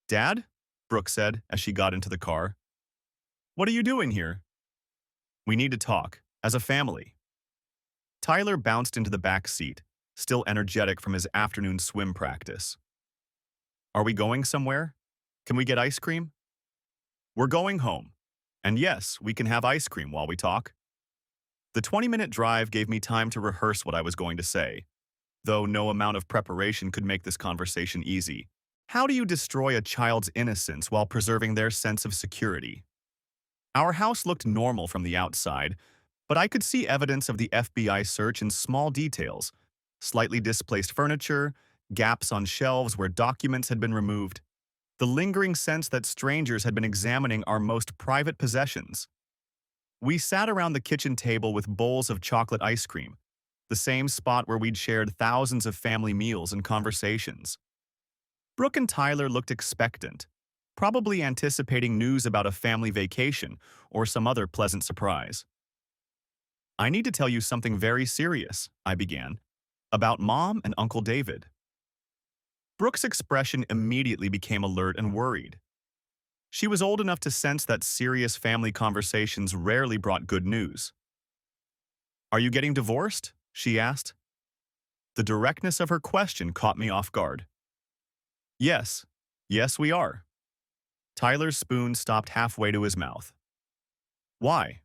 "Dad?" Brooke said as she got into the car. "What are you doing here?" "We need to talk, as a family." Tyler bounced into the back seat, still energetic from his afternoon swim practice. "Are we going somewhere? Can we get ice cream?" "We're going home. And yes, we can have ice cream while we talk." The 20-minute drive gave me time to rehearse what I was going to say, though no amount of preparation could make this conversation easy. How do you destroy a child's innocence while preserving their sense of security? Our house looked normal from the outside, but I could see evidence of the FBI search in small details: slightly displaced furniture, gaps on shelves where documents had been removed, the lingering sense that strangers had been examining our most private possessions. We sat around the kitchen table with bowls of chocolate ice cream, the same spot where we'd shared thousands of family meals and conversations. Brooke and Tyler looked expectant, probably anticipating news about a family vacation or some other pleasant surprise. "I need to tell you something very serious," I began, "about Mom and Uncle David." Brooke's expression immediately became alert and worried. She was old enough to sense that serious family conversations rarely brought good news. "Are you getting divorced?" she asked. The directness of her question caught me off guard. Yes, yes we are." Tyler's spoon stopped halfway to his mouth. "Why?"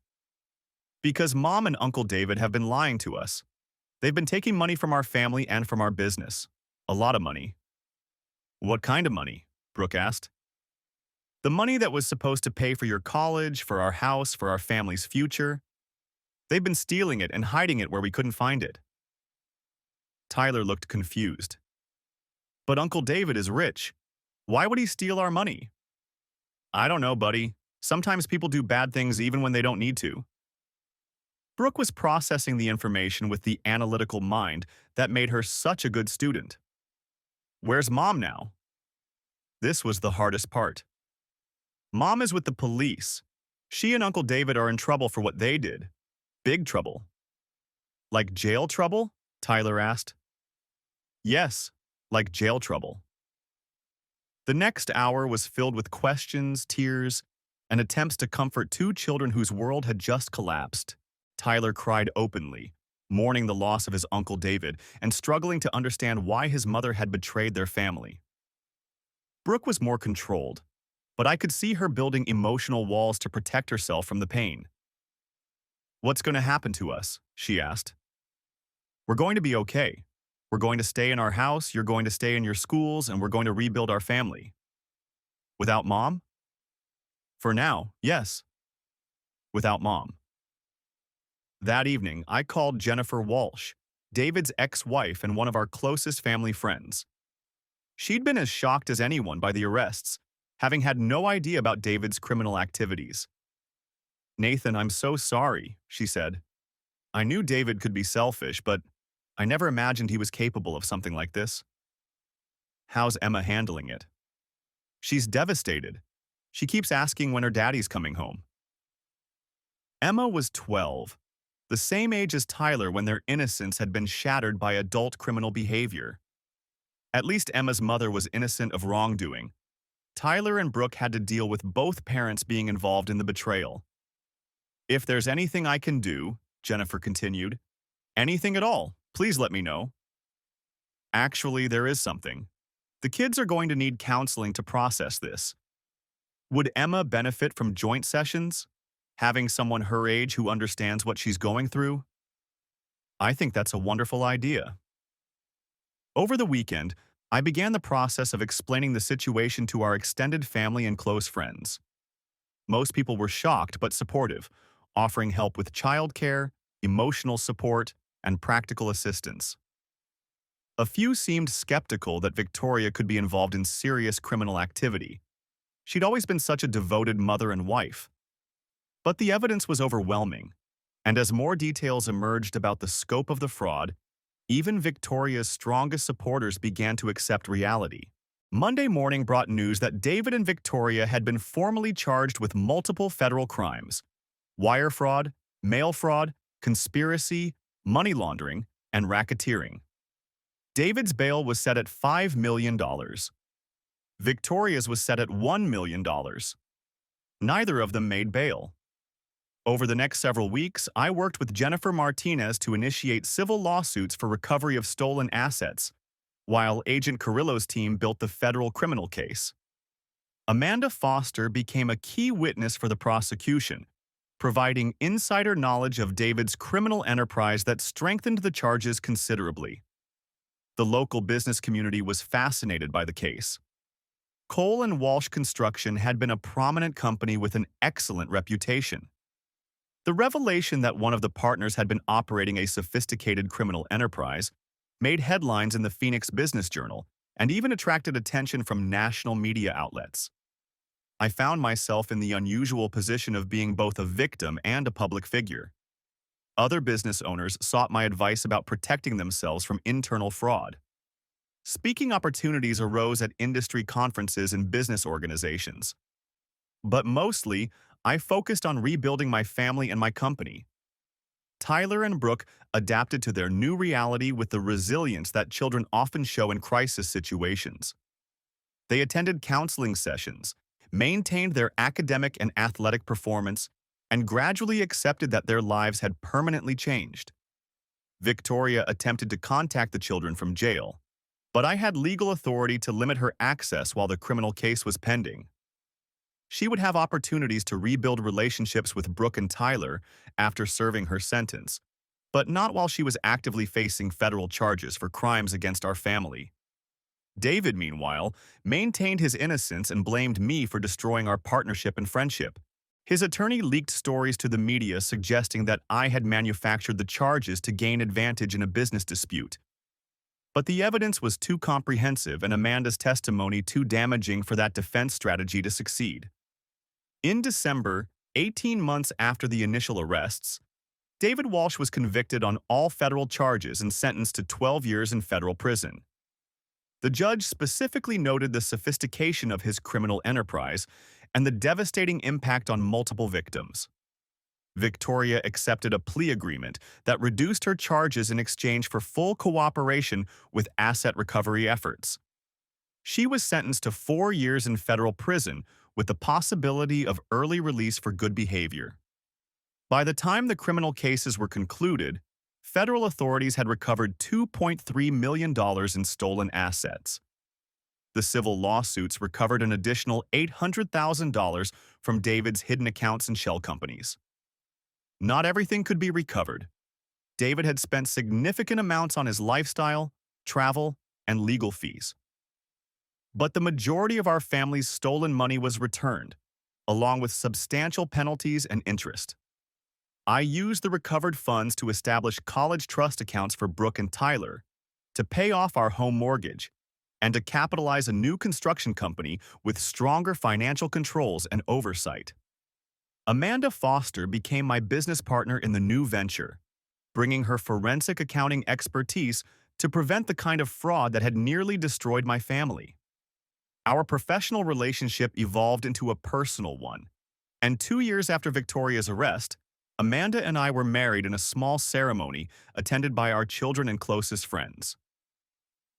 "Because Mom and Uncle David have been lying to us. They've been taking money from our family and from our business. A lot of money." "What kind of money?" Brooke asked. "The money that was supposed to pay for your college, for our house, for our family's future. They've been stealing it and hiding it where we couldn't find it." Tyler looked confused. "But Uncle David is rich. Why would he steal our money?" "I don't know, buddy. Sometimes people do bad things even when they don't need to." Brooke was processing the information with the analytical mind that made her such a good student. "Where's Mom now?" This was the hardest part. "Mom is with the police. She and Uncle David are in trouble for what they did. Big trouble." "Like jail trouble?" Tyler asked. "Yes, like jail trouble." The next hour was filled with questions, tears, and attempts to comfort two children whose world had just collapsed. Tyler cried openly, mourning the loss of his Uncle David and struggling to understand why his mother had betrayed their family. Brooke was more controlled, but I could see her building emotional walls to protect herself from the pain. "What's going to happen to us?" she asked. "We're going to be okay. We're going to stay in our house, you're going to stay in your schools, and we're going to rebuild our family." "Without Mom?" "For now, yes. Without Mom." That evening, I called Jennifer Walsh, David's ex-wife and one of our closest family friends. She'd been as shocked as anyone by the arrests, having had no idea about David's criminal activities. "Nathan, I'm so sorry," she said. "I knew David could be selfish, but I never imagined he was capable of something like this." How's Emma handling it? She's devastated. She keeps asking when her daddy's coming home. Emma was 12, the same age as Tyler when their innocence had been shattered by adult criminal behavior. At least Emma's mother was innocent of wrongdoing. Tyler and Brooke had to deal with both parents being involved in the betrayal. If there's anything I can do, Jennifer continued, anything at all, please let me know. Actually, there is something. The kids are going to need counseling to process this. Would Emma benefit from joint sessions? Having someone her age who understands what she's going through? I think that's a wonderful idea. Over the weekend, I began the process of explaining the situation to our extended family and close friends. Most people were shocked but supportive, offering help with childcare, emotional support, and practical assistance. A few seemed skeptical that Victoria could be involved in serious criminal activity. She'd always been such a devoted mother and wife. But the evidence was overwhelming, and as more details emerged about the scope of the fraud, even Victoria's strongest supporters began to accept reality. Monday morning brought news that David and Victoria had been formally charged with multiple federal crimes: wire fraud, mail fraud, conspiracy, money laundering, and racketeering. David's bail was set at $5 million. Victoria's was set at $1 million. Neither of them made bail. Over the next several weeks, I worked with Jennifer Martinez to initiate civil lawsuits for recovery of stolen assets, while Agent Carrillo's team built the federal criminal case. Amanda Foster became a key witness for the prosecution, providing insider knowledge of David's criminal enterprise that strengthened the charges considerably. The local business community was fascinated by the case. Cole and Walsh Construction had been a prominent company with an excellent reputation. The revelation that one of the partners had been operating a sophisticated criminal enterprise made headlines in the Phoenix Business Journal and even attracted attention from national media outlets. I found myself in the unusual position of being both a victim and a public figure. Other business owners sought my advice about protecting themselves from internal fraud. Speaking opportunities arose at industry conferences and business organizations. But mostly, I focused on rebuilding my family and my company. Tyler and Brooke adapted to their new reality with the resilience that children often show in crisis situations. They attended counseling sessions, maintained their academic and athletic performance, and gradually accepted that their lives had permanently changed. Victoria attempted to contact the children from jail, but I had legal authority to limit her access while the criminal case was pending. She would have opportunities to rebuild relationships with Brooke and Tyler after serving her sentence, but not while she was actively facing federal charges for crimes against our family. David, meanwhile, maintained his innocence and blamed me for destroying our partnership and friendship. His attorney leaked stories to the media suggesting that I had manufactured the charges to gain advantage in a business dispute. But the evidence was too comprehensive and Amanda's testimony too damaging for that defense strategy to succeed. In December, 18 months after the initial arrests, David Walsh was convicted on all federal charges and sentenced to 12 years in federal prison. The judge specifically noted the sophistication of his criminal enterprise and the devastating impact on multiple victims. Victoria accepted a plea agreement that reduced her charges in exchange for full cooperation with asset recovery efforts. She was sentenced to 4 years in federal prison with the possibility of early release for good behavior. By the time the criminal cases were concluded, federal authorities had recovered $2.3 million in stolen assets. The civil lawsuits recovered an additional $800,000 from David's hidden accounts and shell companies. Not everything could be recovered. David had spent significant amounts on his lifestyle, travel, and legal fees. But the majority of our family's stolen money was returned, along with substantial penalties and interest. I used the recovered funds to establish college trust accounts for Brooke and Tyler, to pay off our home mortgage, and to capitalize a new construction company with stronger financial controls and oversight. Amanda Foster became my business partner in the new venture, bringing her forensic accounting expertise to prevent the kind of fraud that had nearly destroyed my family. Our professional relationship evolved into a personal one, and 2 years after Victoria's arrest, Amanda and I were married in a small ceremony attended by our children and closest friends.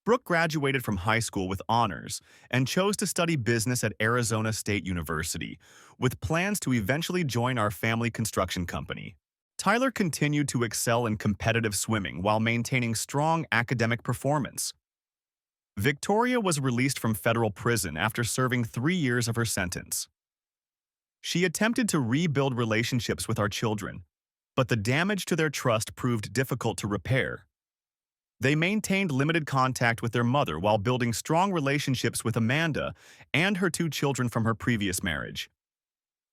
Brooke graduated from high school with honors and chose to study business at Arizona State University, with plans to eventually join our family construction company. Tyler continued to excel in competitive swimming while maintaining strong academic performance. Victoria was released from federal prison after serving 3 years of her sentence. She attempted to rebuild relationships with our children, but the damage to their trust proved difficult to repair. They maintained limited contact with their mother while building strong relationships with Amanda and her 2 children from her previous marriage.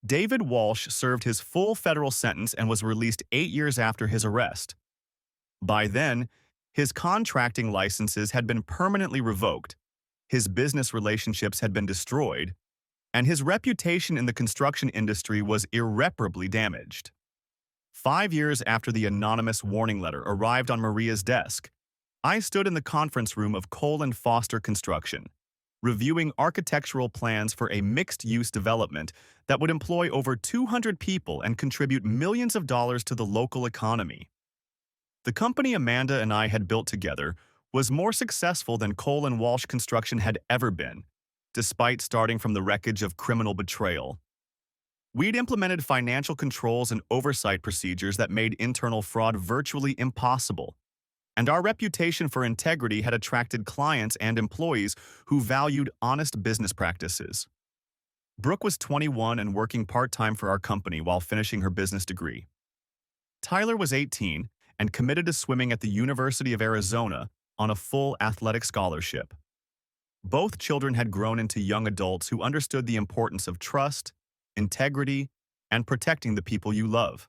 David Walsh served his full federal sentence and was released 8 years after his arrest. By then, his contracting licenses had been permanently revoked, his business relationships had been destroyed, and his reputation in the construction industry was irreparably damaged. 5 years after the anonymous warning letter arrived on Maria's desk, I stood in the conference room of Cole and Foster Construction, reviewing architectural plans for a mixed-use development that would employ over 200 people and contribute millions of dollars to the local economy. The company Amanda and I had built together was more successful than Cole and Walsh Construction had ever been, despite starting from the wreckage of criminal betrayal. We'd implemented financial controls and oversight procedures that made internal fraud virtually impossible, and our reputation for integrity had attracted clients and employees who valued honest business practices. Brooke was 21 and working part-time for our company while finishing her business degree. Tyler was 18 and committed to swimming at the University of Arizona on a full athletic scholarship. Both children had grown into young adults who understood the importance of trust, integrity, and protecting the people you love.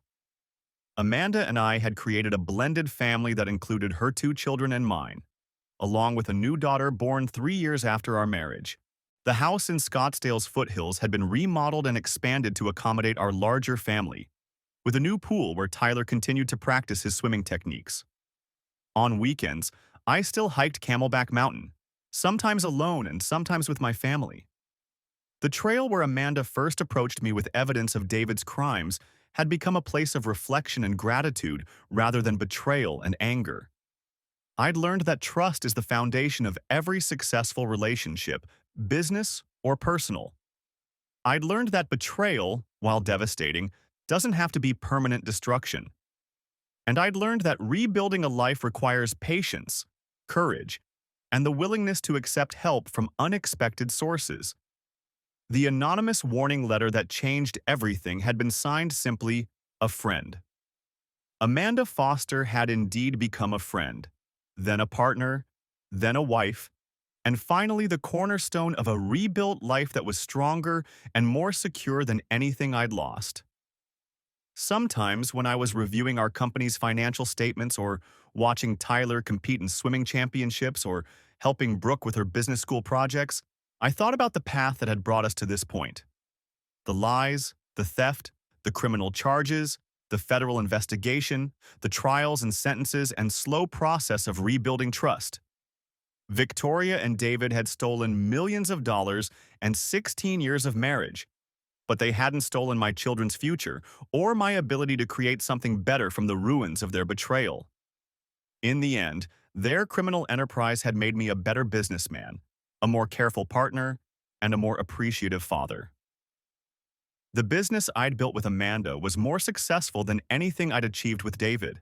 Amanda and I had created a blended family that included her 2 children and mine, along with a new daughter born 3 years after our marriage. The house in Scottsdale's foothills had been remodeled and expanded to accommodate our larger family, with a new pool where Tyler continued to practice his swimming techniques. On weekends, I still hiked Camelback Mountain, sometimes alone and sometimes with my family. The trail where Amanda first approached me with evidence of David's crimes had become a place of reflection and gratitude rather than betrayal and anger. I'd learned that trust is the foundation of every successful relationship, business or personal. I'd learned that betrayal, while devastating, doesn't have to be permanent destruction. And I'd learned that rebuilding a life requires patience, courage, and the willingness to accept help from unexpected sources. The anonymous warning letter that changed everything had been signed simply, "A friend." Amanda Foster had indeed become a friend, then a partner, then a wife, and finally the cornerstone of a rebuilt life that was stronger and more secure than anything I'd lost. Sometimes, when I was reviewing our company's financial statements or watching Tyler compete in swimming championships or helping Brooke with her business school projects, I thought about the path that had brought us to this point. The lies, the theft, the criminal charges, the federal investigation, the trials and sentences, and slow process of rebuilding trust. Victoria and David had stolen millions of dollars and 16 years of marriage, but they hadn't stolen my children's future or my ability to create something better from the ruins of their betrayal. In the end, their criminal enterprise had made me a better businessman, a more careful partner, and a more appreciative father. The business I'd built with Amanda was more successful than anything I'd achieved with David.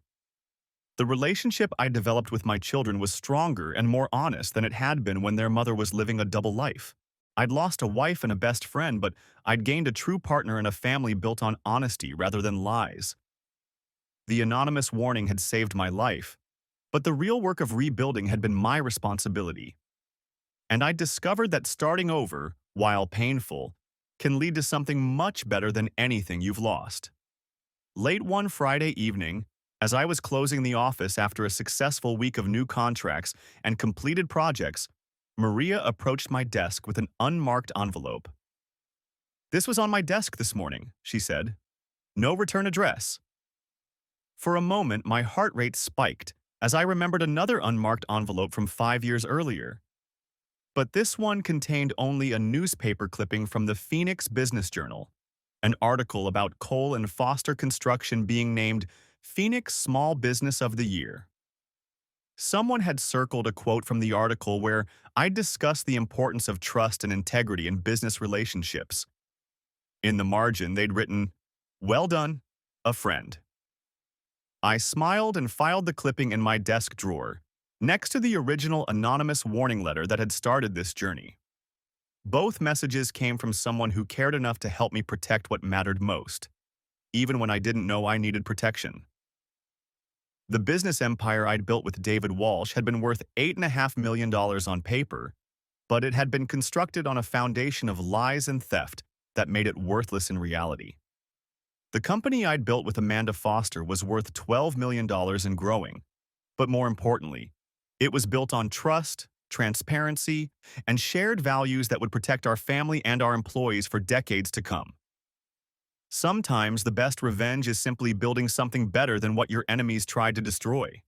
The relationship I developed with my children was stronger and more honest than it had been when their mother was living a double life. I'd lost a wife and a best friend, but I'd gained a true partner and a family built on honesty rather than lies. The anonymous warning had saved my life, but the real work of rebuilding had been my responsibility. And I'd discovered that starting over, while painful, can lead to something much better than anything you've lost. Late one Friday evening, as I was closing the office after a successful week of new contracts and completed projects, Maria approached my desk with an unmarked envelope. "This was on my desk this morning," she said. "No return address." For a moment, my heart rate spiked as I remembered another unmarked envelope from 5 years earlier. But this one contained only a newspaper clipping from the Phoenix Business Journal, an article about Cole and Foster Construction being named Phoenix Small Business of the Year. Someone had circled a quote from the article where I discussed the importance of trust and integrity in business relationships. In the margin, they'd written, "Well done, a friend." I smiled and filed the clipping in my desk drawer, next to the original anonymous warning letter that had started this journey. Both messages came from someone who cared enough to help me protect what mattered most, even when I didn't know I needed protection. The business empire I'd built with David Walsh had been worth $8.5 million on paper, but it had been constructed on a foundation of lies and theft that made it worthless in reality. The company I'd built with Amanda Foster was worth $12 million and growing, but more importantly, it was built on trust, transparency, and shared values that would protect our family and our employees for decades to come. Sometimes the best revenge is simply building something better than what your enemies tried to destroy.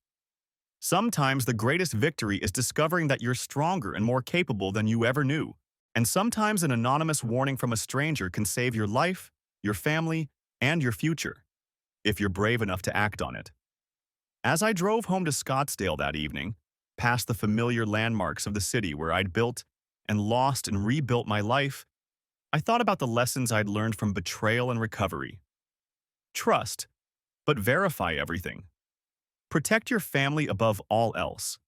Sometimes the greatest victory is discovering that you're stronger and more capable than you ever knew. And sometimes an anonymous warning from a stranger can save your life, your family, and your future, if you're brave enough to act on it. As I drove home to Scottsdale that evening, past the familiar landmarks of the city where I'd built and lost and rebuilt my life, I thought about the lessons I'd learned from betrayal and recovery. Trust, but verify everything. Protect your family above all else.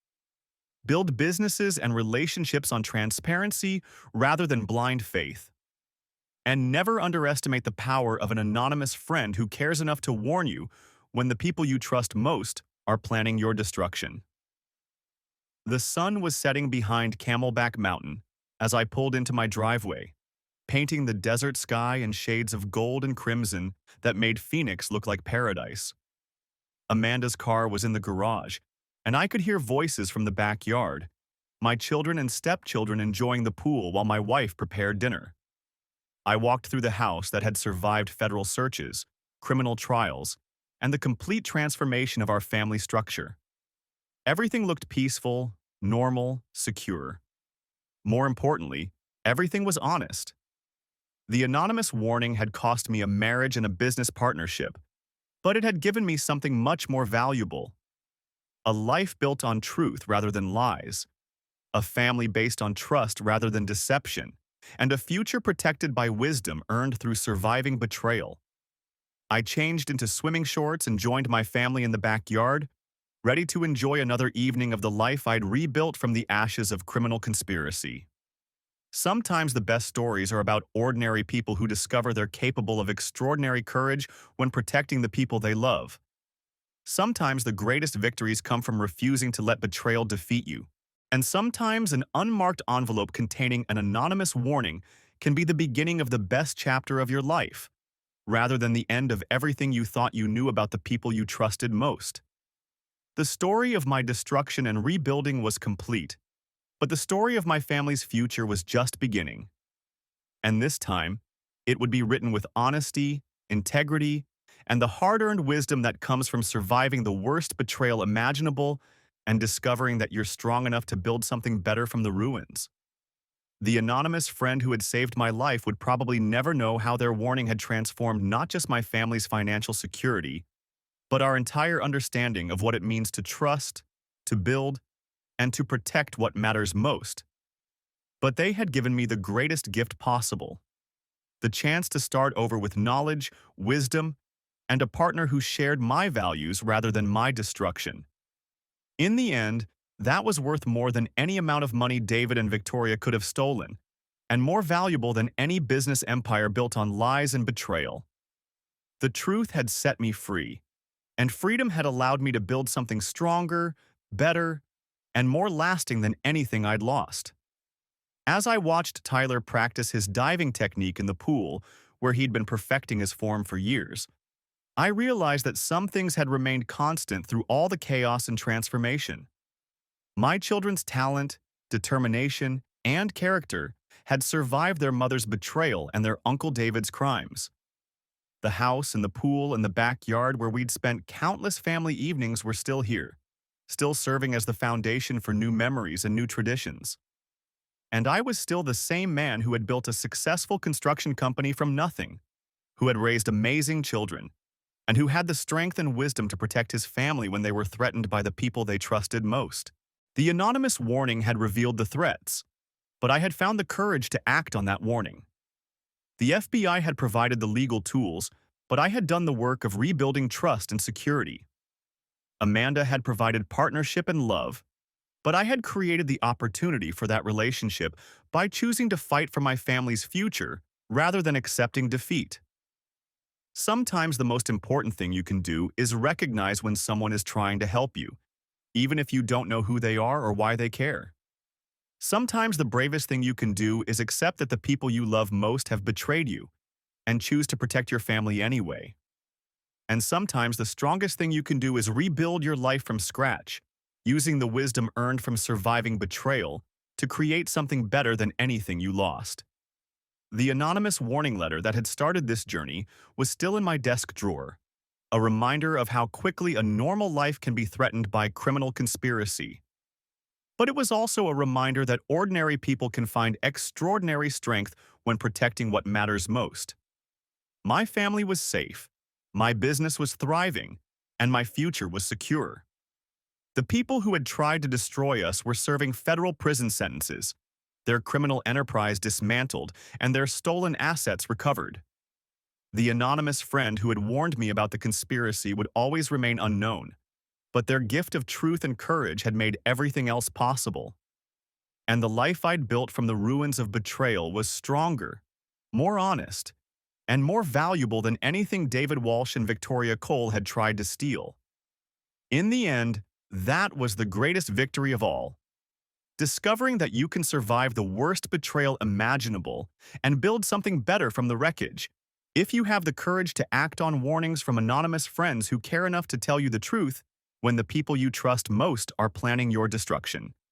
Build businesses and relationships on transparency rather than blind faith. And never underestimate the power of an anonymous friend who cares enough to warn you when the people you trust most are planning your destruction. The sun was setting behind Camelback Mountain as I pulled into my driveway, painting the desert sky in shades of gold and crimson that made Phoenix look like paradise. Amanda's car was in the garage, and I could hear voices from the backyard, my children and stepchildren enjoying the pool while my wife prepared dinner. I walked through the house that had survived federal searches, criminal trials, and the complete transformation of our family structure. Everything looked peaceful, normal, secure. More importantly, everything was honest. The anonymous warning had cost me a marriage and a business partnership, but it had given me something much more valuable. A life built on truth rather than lies, a family based on trust rather than deception, and a future protected by wisdom earned through surviving betrayal. I changed into swimming shorts and joined my family in the backyard, ready to enjoy another evening of the life I'd rebuilt from the ashes of criminal conspiracy. Sometimes the best stories are about ordinary people who discover they're capable of extraordinary courage when protecting the people they love. Sometimes the greatest victories come from refusing to let betrayal defeat you. And sometimes an unmarked envelope containing an anonymous warning can be the beginning of the best chapter of your life, rather than the end of everything you thought you knew about the people you trusted most. The story of my destruction and rebuilding was complete, but the story of my family's future was just beginning. And this time, it would be written with honesty, integrity, and the hard-earned wisdom that comes from surviving the worst betrayal imaginable and discovering that you're strong enough to build something better from the ruins. The anonymous friend who had saved my life would probably never know how their warning had transformed not just my family's financial security, but our entire understanding of what it means to trust, to build, and to protect what matters most. But they had given me the greatest gift possible, the chance to start over with knowledge, wisdom, and a partner who shared my values rather than my destruction. In the end, that was worth more than any amount of money David and Victoria could have stolen, and more valuable than any business empire built on lies and betrayal. The truth had set me free, and freedom had allowed me to build something stronger, better, and more lasting than anything I'd lost. As I watched Tyler practice his diving technique in the pool, where he'd been perfecting his form for years, I realized that some things had remained constant through all the chaos and transformation. My children's talent, determination, and character had survived their mother's betrayal and their Uncle David's crimes. The house and the pool and the backyard where we'd spent countless family evenings were still here, still serving as the foundation for new memories and new traditions. And I was still the same man who had built a successful construction company from nothing, who had raised amazing children, and who had the strength and wisdom to protect his family when they were threatened by the people they trusted most. The anonymous warning had revealed the threats, but I had found the courage to act on that warning. The FBI had provided the legal tools, but I had done the work of rebuilding trust and security. Amanda had provided partnership and love, but I had created the opportunity for that relationship by choosing to fight for my family's future rather than accepting defeat. Sometimes the most important thing you can do is recognize when someone is trying to help you, even if you don't know who they are or why they care. Sometimes the bravest thing you can do is accept that the people you love most have betrayed you and choose to protect your family anyway. And sometimes the strongest thing you can do is rebuild your life from scratch, using the wisdom earned from surviving betrayal to create something better than anything you lost. The anonymous warning letter that had started this journey was still in my desk drawer, a reminder of how quickly a normal life can be threatened by criminal conspiracy. But it was also a reminder that ordinary people can find extraordinary strength when protecting what matters most. My family was safe, my business was thriving, and my future was secure. The people who had tried to destroy us were serving federal prison sentences, their criminal enterprise dismantled, and their stolen assets recovered. The anonymous friend who had warned me about the conspiracy would always remain unknown, but their gift of truth and courage had made everything else possible. And the life I'd built from the ruins of betrayal was stronger, more honest, and more valuable than anything David Walsh and Victoria Cole had tried to steal. In the end, that was the greatest victory of all. Discovering that you can survive the worst betrayal imaginable and build something better from the wreckage, if you have the courage to act on warnings from anonymous friends who care enough to tell you the truth when the people you trust most are planning your destruction.